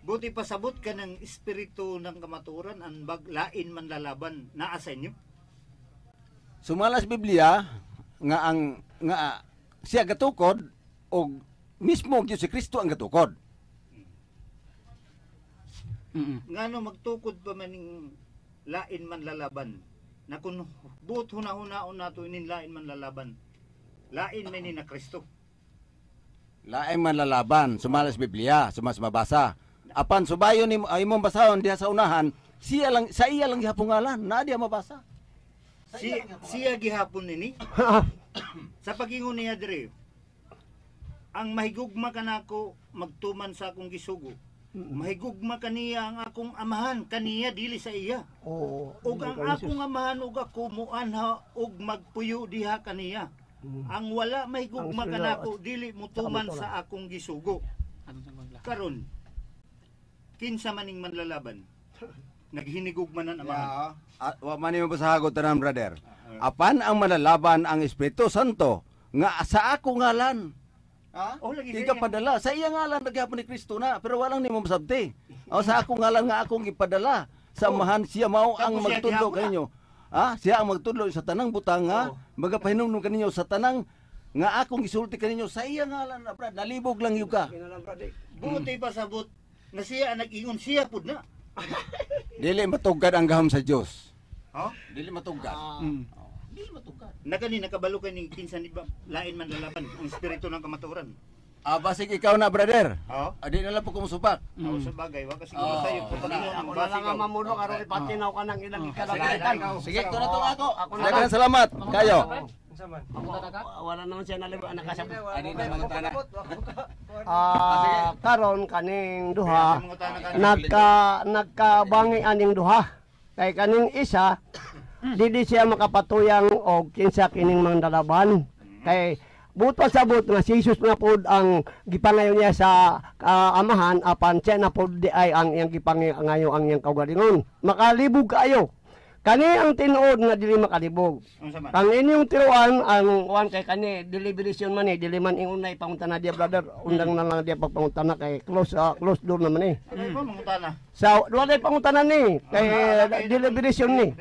buti pasabot ka ng espiritu ng kamatuoran ang baglain man lalaban naa sa inyo sumala sa Biblia nga siya gatukod og mismo Diyos si Kristo ang gatukod. Ngano magtukod pa maning lain man lalaban. Na kung buot huna-hunaon nato inin lain man lalaban. Lain man ni na Kristo. Laing man lalaban, sumalas Biblia, sumas mabasa. Apan subayon ni ay mong basahon diha sa unahan, sa iya lang gihapon ngalan, na diya mabasa. Siya gihapon nini. Sa pagingon niya dire. Ang mahigugma kanako magtuman sa akong gisugo. Mahigugma kaniya ang akong amahan, kaniya dili sa iya. Ug ang akong amahan ug ako muanha ug magpuyo diha kaniya. Ang wala mahigugma kanako dili mutuman sa akong gisugo. Karon kinsa maning manlalaban? Naghinigugmanan amahan. Wa man mo basahagot tanan brother. Apan ang malalaban ang Espiritu Santo nga sa ako ngalan. Ika padala sa iya ngalan naghapon ni Kristo na pero walang nimo masabti. Sa ako ngalan nga akong ipadala sa amahan siya mao ang magtudlo kaninyo. Siya ang magtudlo sa tanang butang nga magapahinumdum kaninyo sa tanang nga akong isulti kaninyo sa iya ngalan na brad nalibog lang yung ka. Buti pasabot nga siya nag-ingon siya pud na. Dili matugad ang gahom sa Dios. Dili matugad. Nagani nakabalo kay ning kinsa ni lain man lalaban ang espiritu ng kamatuoran. Basig ikaw na brother. Adi na lang po kumusubak. Sa bagay wa kasi masayo pud Ako na lang nga mamuno aron ipatinaw ka nang ilang ikalagay. Sige, ito na to ako. Daghang salamat kayo. Wala naman siya nalibo anak kasabot. Ani na mga tanan. Karon kaning duha nagkabangi aning duha. Kay kaning isa dili siya makapatuyang og kinsa kining manglalaban. Kay buto sabot nga si Jesus na pod ang gipangayo niya sa amahan apan siya na pod di ay ang iyang gipangayo ang iyang kaugalingon. Makalibog kaayo. Kani ang tinuod nga dili makalibog. Ang inyong tiruan ang wan kay kani deliberation man dili man ingunay pangutana dia brother undang na lang dia pagpangutana kay close door naman Ano ba mangutana? Sa wala pangutana ni kay deliberation ni.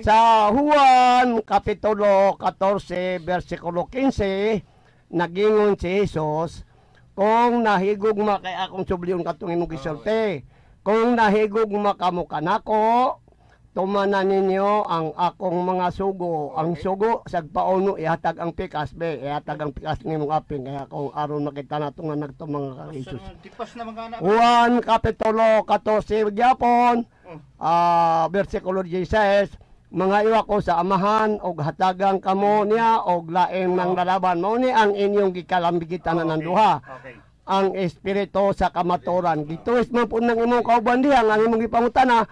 Sa Juan kapitulo 14 bersikulo 15 nagingon si Jesus kung nahigugma kay akong subliyon katong imong gisulti. Kung nahigugma kamo kanako tumanan ninyo ang akong mga sugo. Ang sugo, sagpauno, ihatag ang pikas, ihatag ang pikas ni mong aping. Kaya kung aron makita na ito nga nagtumang ka-Jesus. Juan Kapitulo 14, Gyapon, versikulo 16, mga iwa ko sa amahan, o hatagang kamo niya, o laing ng lalaban mo ni ang inyong gikalambigitan na ng duha. Ang espiritu sa kamaturan. Gituis man po ng imong kauban diha ang imong gipangutana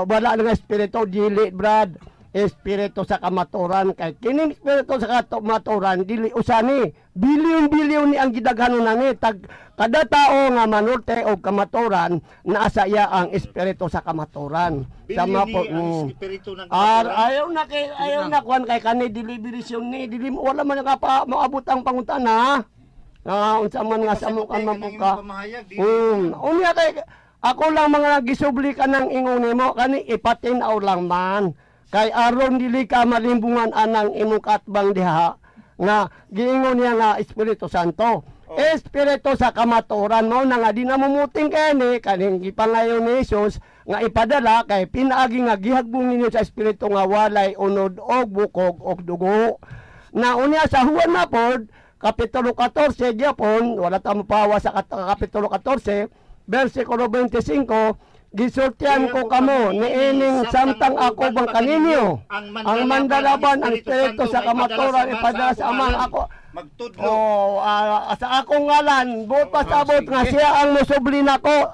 wala nga espiritu dili brad. Espiritu sa kamaturan kay kining espiritu sa kamaturan dili usani. Bilyon-bilyon ni ang gidaghanon nani kada tao nga manurte og kamaturan naa sa iya ang espiritu sa kamaturan. Sama po espiritu ng kamaturan. Ayaw na kuan kay kani deliberation ni dili wala man ka maabot ang pangutana. Unsa man nga sa mo kan mabuka. Unya kay ako lang mga gisubli ka ng ingon nimo kani ipatinaw lang man. Kay aron dili ka malimbungan anang imong katbang diha nga giingon niya nga Espiritu Santo. Espiritu sa kamaturan mo na nga di na mumuting kani kaning gipangayo ni Jesus nga ipadala kay pinaagi nga gihagbong ninyo sa Espiritu nga walay unod og bukog og dugo. Na unya sa Juan na pod Kapitulo 14, Gyapon, wala tamo pawa sa Kapitulo 14, versikulo 25, gisultian ko kamo, niining samtang ako bang kaninyo, ang mandalaban, ang espiritu sa kamaturan, ipadala sa amang ako, sa akong ngalan, buot pasabot nga siya ang musubli nako,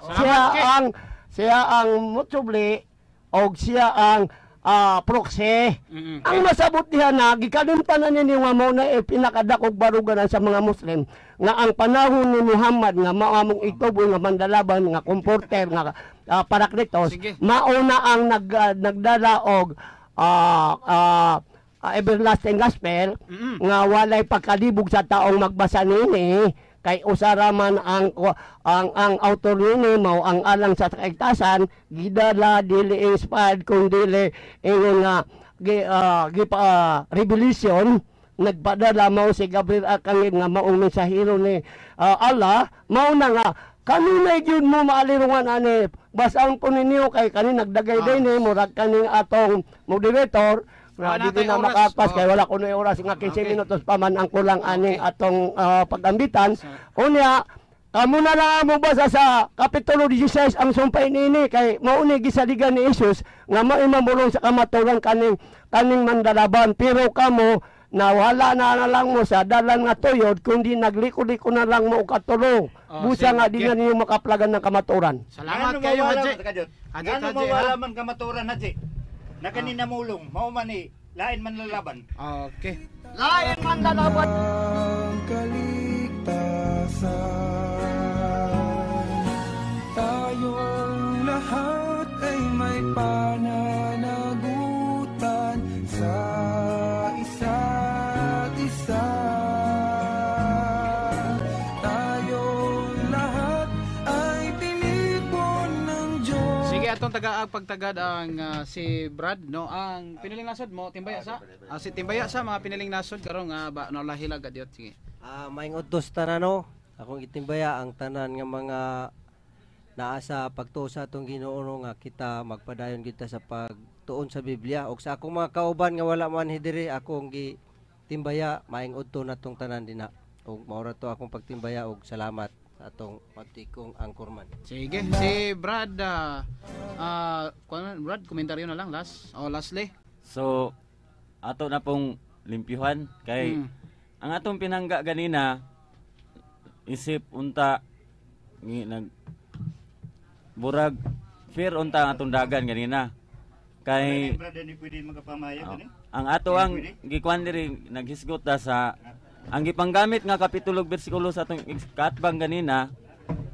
siya ang musubli, o siya ang proxy. Ang masabot diha na gikalimtanan ninyo nga mao na pinakadakog baruganan sa mga Muslim nga ang panahon ni Muhammad nga maamong itubo nga mandalaban nga comforter nga parakletos mauna ang nagdala og everlasting gospel nga walay pagkalibog sa taong magbasa nini kay usara man ang author ni mao ang alang sa kaigtasan gidala dili inspired kun dili ingon nga revelation nagpadala mao si Gabriel Arcangel nga maong mensahero ni Allah mao na nga kanunay gyud mo maalirungan ani. Basaon ko ninyo kay kani nagdagay din murag kaning atong moderator na di na makapas kay wala kuno oras nga 15 minutos pa man ang kulang aning atong pagambitan. Unya kamo na lang mo basa sa Kapitulo 16 ang sumpay nini kay mauni gisaligan ni Jesus nga maimamulong sa kamaturan kaning mandalaban pero kamo na wala na lang mo sa dalan nga tuyod kundi nagliko-liko na lang mo og katulong. Busa nga di na ninyo makaplagan ng kamaturan. Salamat kayo, Haji. Ano mawala man kamaturan, Haji? Na kanina mulong, mao man ni lain man lalaban. Okay. Lain man lalaban. Tayong lahat ay may pananagutan sa isa't isa. Tayong lahat ay tinipon ng Diyos. Sige, atong pagtagad ang si Brad, no? Ang piniling nasod mo, Timbaya sa? Si Timbaya sa mga piniling nasod karon nga ba nalahilag adyot. Sige. Maing utos tanan no. Akong itimbaya ang tanan nga mga naa sa pagtuo sa atong Ginoo nga kita magpadayon kita sa pagtuon sa Biblia ug sa akong mga kauban nga wala man hidiri akong gitimbaya maing udto natong tanan dinha ug mao ra to akong pagtimbaya ug salamat sa atong pagtikong angkorman. Sige, si Brad Brad komentaryo na lang lastly. So ato na pong limpyuhan kay ang atong pinangga ganina isip unta nag burag fair unta ang atong dagan ganina kay ang ato ang gikuan diri naghisgot ta sa ang gipanggamit nga kapitulo bersikulo sa atong katbang ganina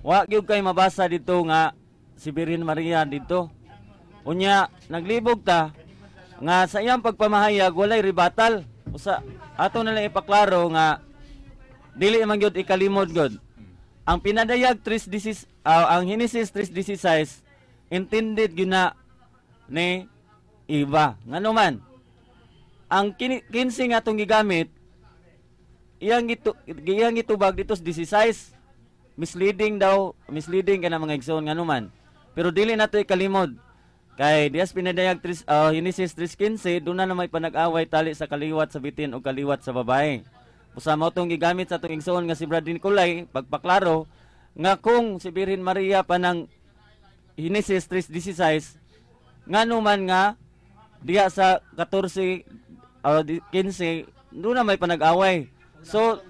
wa gyud kay mabasa dito nga si Birhen Maria dito unya naglibog ta nga sa iyang pagpamahayag walay ribatal usa ato na lang ipaklaro nga dili man gyud ikalimod gyud ang pinadayag 3:16 ang Genesis 3:16 intended gyud na ni Eva ngano man ang 15 nga atong gigamit iyang gitubag dito sa 16 misleading kana mga igsoon ngano man pero dili nato ikalimod kay dias pinadayag Genesis 3:15 doon na may panag-away tali sa kaliwat sa bitin o kaliwat sa babae. Usa mo tong gigamit sa atong igsoon nga si Brad Nicolay pagpaklaro nga kung si Birhen Maria pa ng Genesis 3:16 ngano man nga diya sa 14 15 doon na may panag-away. So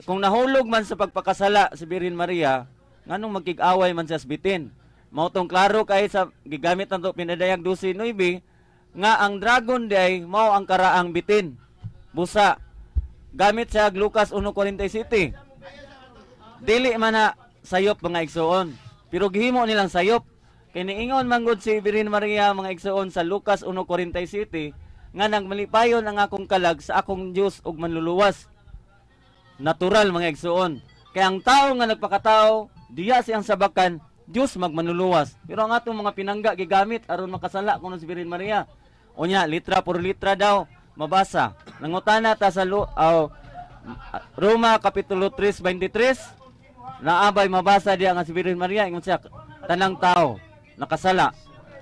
kung nahulog man sa pagpakasala si Birhen Maria nganong magkig-away man sa bitin. Mao tong klaro kay sa gigamit nato pinadayag 12:9 nga ang dragon day mao ang karaang bitin. Busa gamit sa Lucas 1:47. Dili man na sayop mga igsoon, pero gihimo nilang sayop. Kay niingon manggod si Birhen Maria mga igsoon sa Lucas 1:47 nga nagmalipayon ang akong kalag sa akong Dios ug manluluwas. Natural mga igsoon. Kay ang tao nga nagpakatao diya siyang sabakan Dios magmanluluwas. Pero ang atong mga pinangga gigamit aron makasala kuno si Birhen Maria. Unya litra por litra daw mabasa. Nangutana ta sa Roma kapitulo 3:23 naabay mabasa diya nga si Birhen Maria ingon siya tanang tao nakasala.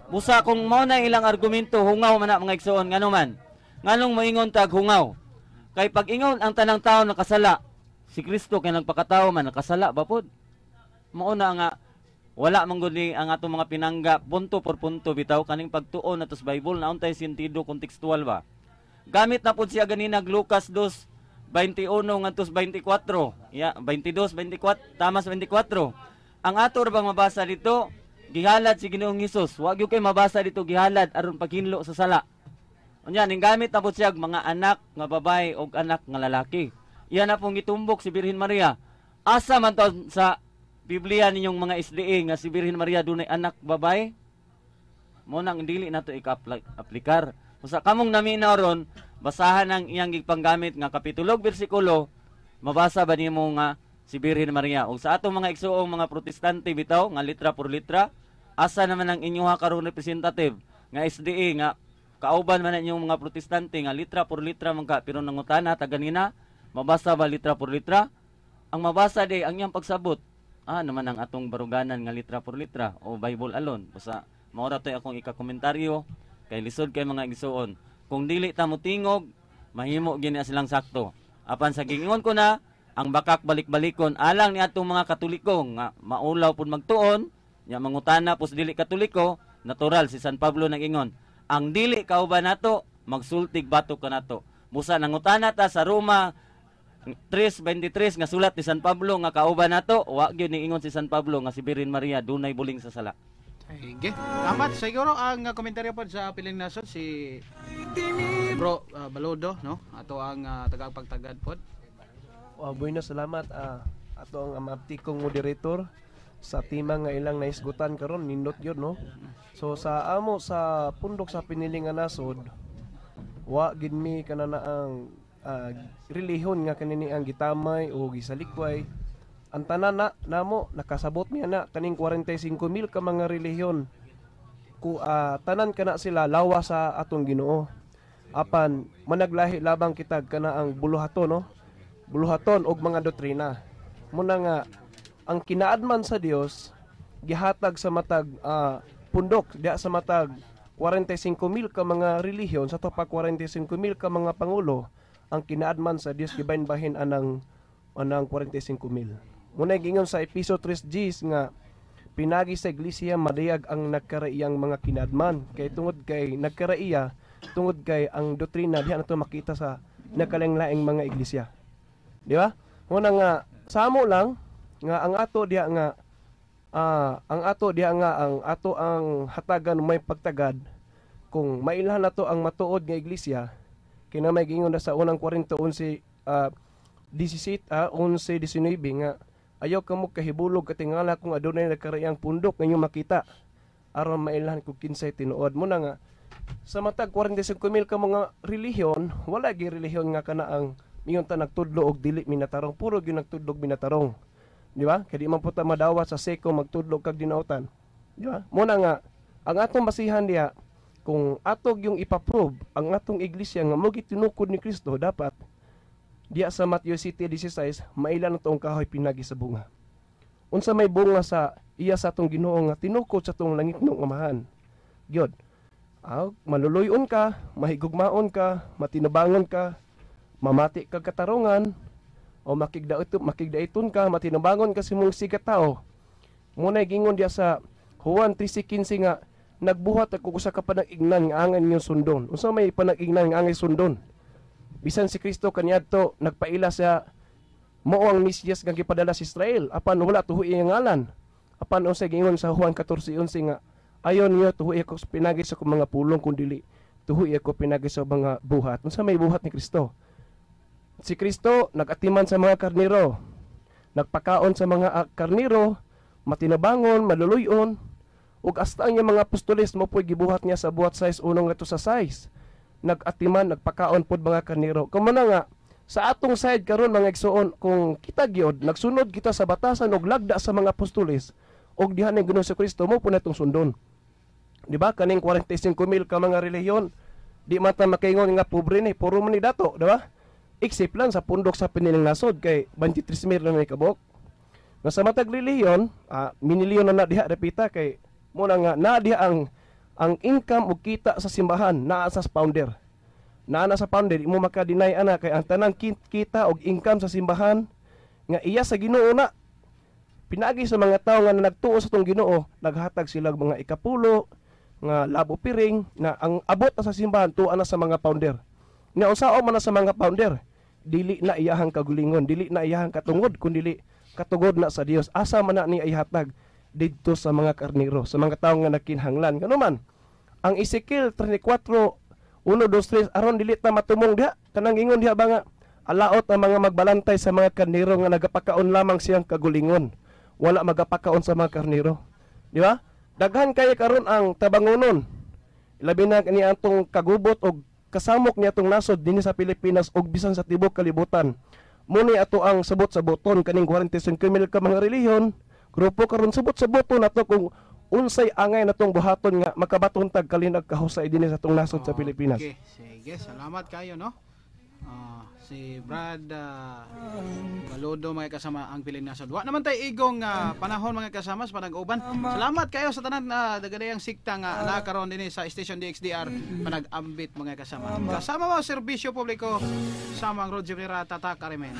Busa kung mao na ilang argumento hungaw man na mga igsoon ngano man. Nganong moingon tag hungaw? Kay pag ingon ang tanang tao nakasala, si Kristo kay nagpakatao man nakasala ba pod? Mao na nga wala man gud ni ang atong mga pinangga punto por punto bitaw kaning pagtuon nato sa Bible na untay sentido kontekstual ba. Gamit na pud siya ganina Lucas 2:21 ngantos 24. Ya, 22:24 tama sa 24. Ang ato ra bang mabasa dito gihalad si Ginoong Hesus. Wa gyud kay mabasa dito gihalad aron paghinlo sa sala. Unya ning gamit na pud siya mga anak nga babae ug anak nga lalaki. Iyan na pong gitumbok si Birhen Maria. Asa man to sa Biblia ninyong mga SDA nga si Birhen Maria dunay anak babae? Mo nang dili nato ika-aplikar. Usa kamong naminaw ron, basahan ang iyang gipanggamit nga kapitulo bersikulo, mabasa ba nimo nga si Birhen Maria? Ug sa atong mga igsoong mga protestante bitaw nga litra por litra, asa naman ang inyoha karong representative nga SDA nga kauban man inyong mga protestante nga litra por litra man ka pero nangutana ta ganina, mabasa ba litra por litra? Ang mabasa day ang iyang pagsabot naman ang atong baruganan nga litra por litra o Bible alone. Basta maura to'y akong ikakomentaryo kay lisod kay mga igsuon. Kung dili ta motingog, mahimo gini silang sakto. Apan sa gingon ko na, ang bakak balik-balikon alang ni atong mga Katoliko nga maulaw pud magtuon, nya mangutana pus dili Katoliko, natural si San Pablo nag-ingon, ang dili kauban nato magsultig batok kanato. Busa nangutana ta sa Roma 3:23 nga sulat ni San Pablo nga kauban nato, wa gyud ni ingon si San Pablo nga si Birhen Maria dunay buling sa sala. Sige. Salamat. Siguro ang komentaryo po sa piling nasod si Bro Balodo, no? Ato ang tagapagtagad po. Boy na salamat ato ang amaptikong moderator sa timang nga ilang naisgutan karon nindot yun, no? So sa amo sa pundok sa piniling nga nasod, wa gid mi kanana ang relihon nga kanini ang gitamay o gisalikway. Ang tanan na namo nakasabot niya na kaning 45,000 ka mga relihiyon. Ku tanan kana sila lawa sa atong Ginoo. Apan managlahi labang kitag kana ang buluhaton, no? Buluhaton og mga doktrina. Muna nga ang kinaadman sa Dios gihatag sa matag pundok diya sa matag 45,000 ka mga relihiyon sa topa 45,000 ka mga pangulo. Ang kinaadman sa Dios gibahin-bahin anang 45,000. Muna gingon sa Episo 3:10 nga pinagi sa iglesia madayag ang nagkaraiyang mga kinadman kay tungod kay nagkaraiya tungod kay ang doktrina diha nato makita sa nakalang-laing mga iglesia. Di ba? Muna nga samo lang nga ang ato diha nga ang ato ang hatagan may pagtagad kung mailhan nato ang matuod nga iglesia kinamay gingon na sa unang 11:19 nga ayaw kamo kahibulog katingala kung adunay nagkaraiyang pundok nga makita aron mailhan kung kinsay tinuod mo na nga sa matag 45,000 ka mga relihiyon wala gi relihiyon nga kana ang miyon ta nagtudlo og dili minatarong puro gyud nagtudlo og minatarong di ba kay di man puta madawat sa seko magtudlo kag dinautan di ba mo na nga ang atong basihan diha kung atog yung ipaprove ang atong iglesia nga mo gitinukod ni Kristo dapat diya sa Matthew 7:16 mailan atong kahoy pinagi sa bunga. Unsa may bunga sa iya sa atong Ginoo nga tinukod sa atong langitnong amahan. Gyud. Maluluyon ka, mahigugmaon ka, matinabangon ka, mamati kag katarungan o makigdaiton ka, matinabangon ka sa mong sigat tao. Muna gingon diya sa Juan 3:15 nga nagbuhat ako usa ka panag-ignan nga angan niyo sundon. Unsa may panag-ignan nga angay sundon? Bisan si Kristo kaniadto nagpaila sa mao ang Mesiyas nga gipadala sa Israel apan wala tuhoy iyang ngalan. Apan unsay gingon sa Juan 14:11 nga ayon niyo tuhoy ako pinagi sa mga pulong kundi tuhoy ako pinagi sa mga buhat. Unsa may buhat ni Kristo? Si Kristo nagatiman sa mga karnero. Nagpakaon sa mga karnero, matinabangon, maluluyon ug hasta ang mga apostoles mo po'y gibuhat niya sa buhat size unong ato sa size. Nagatiman, nagpakaon pod mga karnero. Kumana nga sa atong side karon mga igsoon kung kita gyud nagsunod kita sa batasan og lagda sa mga apostoles og diha ni Ginoo si Kristo mo po natong sundon. Di ba kaning 45,000 ka mga relihiyon di man ta makaingon nga pobre ni puro man ni dato, di ba? Except lang sa pundok sa piniling nasod kay 23,000 lang may kabok. Nga sa matag relihiyon, minilyon na diha repita kay mo nga na diha ang income ug kita sa simbahan naa sa founder. Naa sa founder imo maka-deny ana kay ang tanang kita ug income sa simbahan nga iya sa Ginoo na. Pinagi sa mga tawo nga nagtuo sa tong Ginoo, naghatag sila og mga ikapulo nga labo piring na ang abot na sa simbahan tuwa na sa mga founder. Nga usaon man na sa mga founder, dili na iyahang kagulingon, dili na iyahang katungod kundi katugod na sa Dios. Asa man na ni ihatag dito sa mga karnero, sa mga tawo nga nagkinhanglan. Ngano man, ang Ezekiel 34, 1, 2, 3, aron dili ta matumong diha, kanang ingon diha ba nga, alaot ang mga magbalantay sa mga karnero nga nagapakaon lamang siyang kagulingon. Wala magapakaon sa mga karnero. Di ba? Daghan kay karon ang tabangonon. Labi na ni atong kagubot og kasamok niya atong nasod dinhi sa Pilipinas og bisan sa tibok kalibutan. Muni ato ang sabot sa boton kaning 45,000 ka mga relihiyon. Grupo karon subot sa boto nato kung unsay angay natong buhaton nga makabaton tag kalinag kahusay dinhi sa atong nasod sa Pilipinas. Okay, sige, salamat kayo no. Si Brad Baludo mga kasama ang piling nasod. Wa naman tay igong panahon mga kasama sa panag-uban. Salamat kayo sa tanan dagadayang sikta nga nakaroon din sa Station DXDR panag-ambit mga kasama. Kasama mo serbisyo publiko sa mga Road Jimera Tatak Arimen.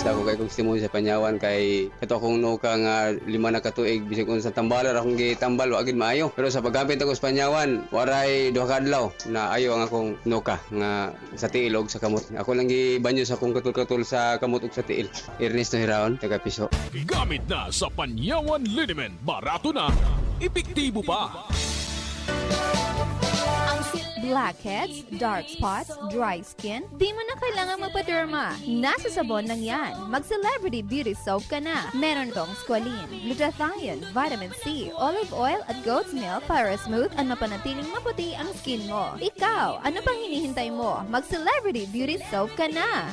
Ako kay kong testimony sa Panyawan kay kato akong nuka nga 5 na katuig bisig unsa tambalan akong gitambal wa gid maayo. Pero sa pagkapit ako sa Panyawan waray 2 ka adlaw na ayo ang akong nuka nga sa tiil og sa kamot. Ako lang gibanyo sa akong katul-katul sa kamot ug sa tiil. Ernesto Hiraon, taga Piso. Gamit na sa Panyawan Liniment. Barato na, epektibo pa. Blackheads, dark spots, dry skin, di mo na kailangan magpa-derma. Nasa sabon lang yan. Mag-Celebrity Beauty Soap ka na. Meron tong squalene, glutathione, vitamin C, olive oil at goat's milk para smooth at mapanatiling maputi ang skin mo. Ikaw, ano pang hinihintay mo? Mag-Celebrity Beauty Soap ka na.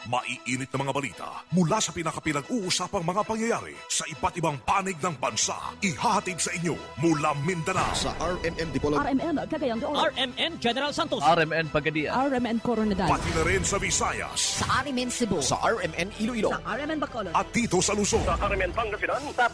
Maiinit na mga balita mula sa pinakapinag-uusapang mga pangyayari sa iba't ibang panig ng bansa. Ihahatid sa inyo mula Mindanao sa RMN Dipolog, RMN Cagayan de Oro, RMN General Santos, RMN Pagadia, RMN Coronadal, pati na rin sa Visayas, sa RMN Cebu, sa RMN Iloilo, sa RMN Bacolod, at dito sa Luzon, sa RMN Pangasinan, sa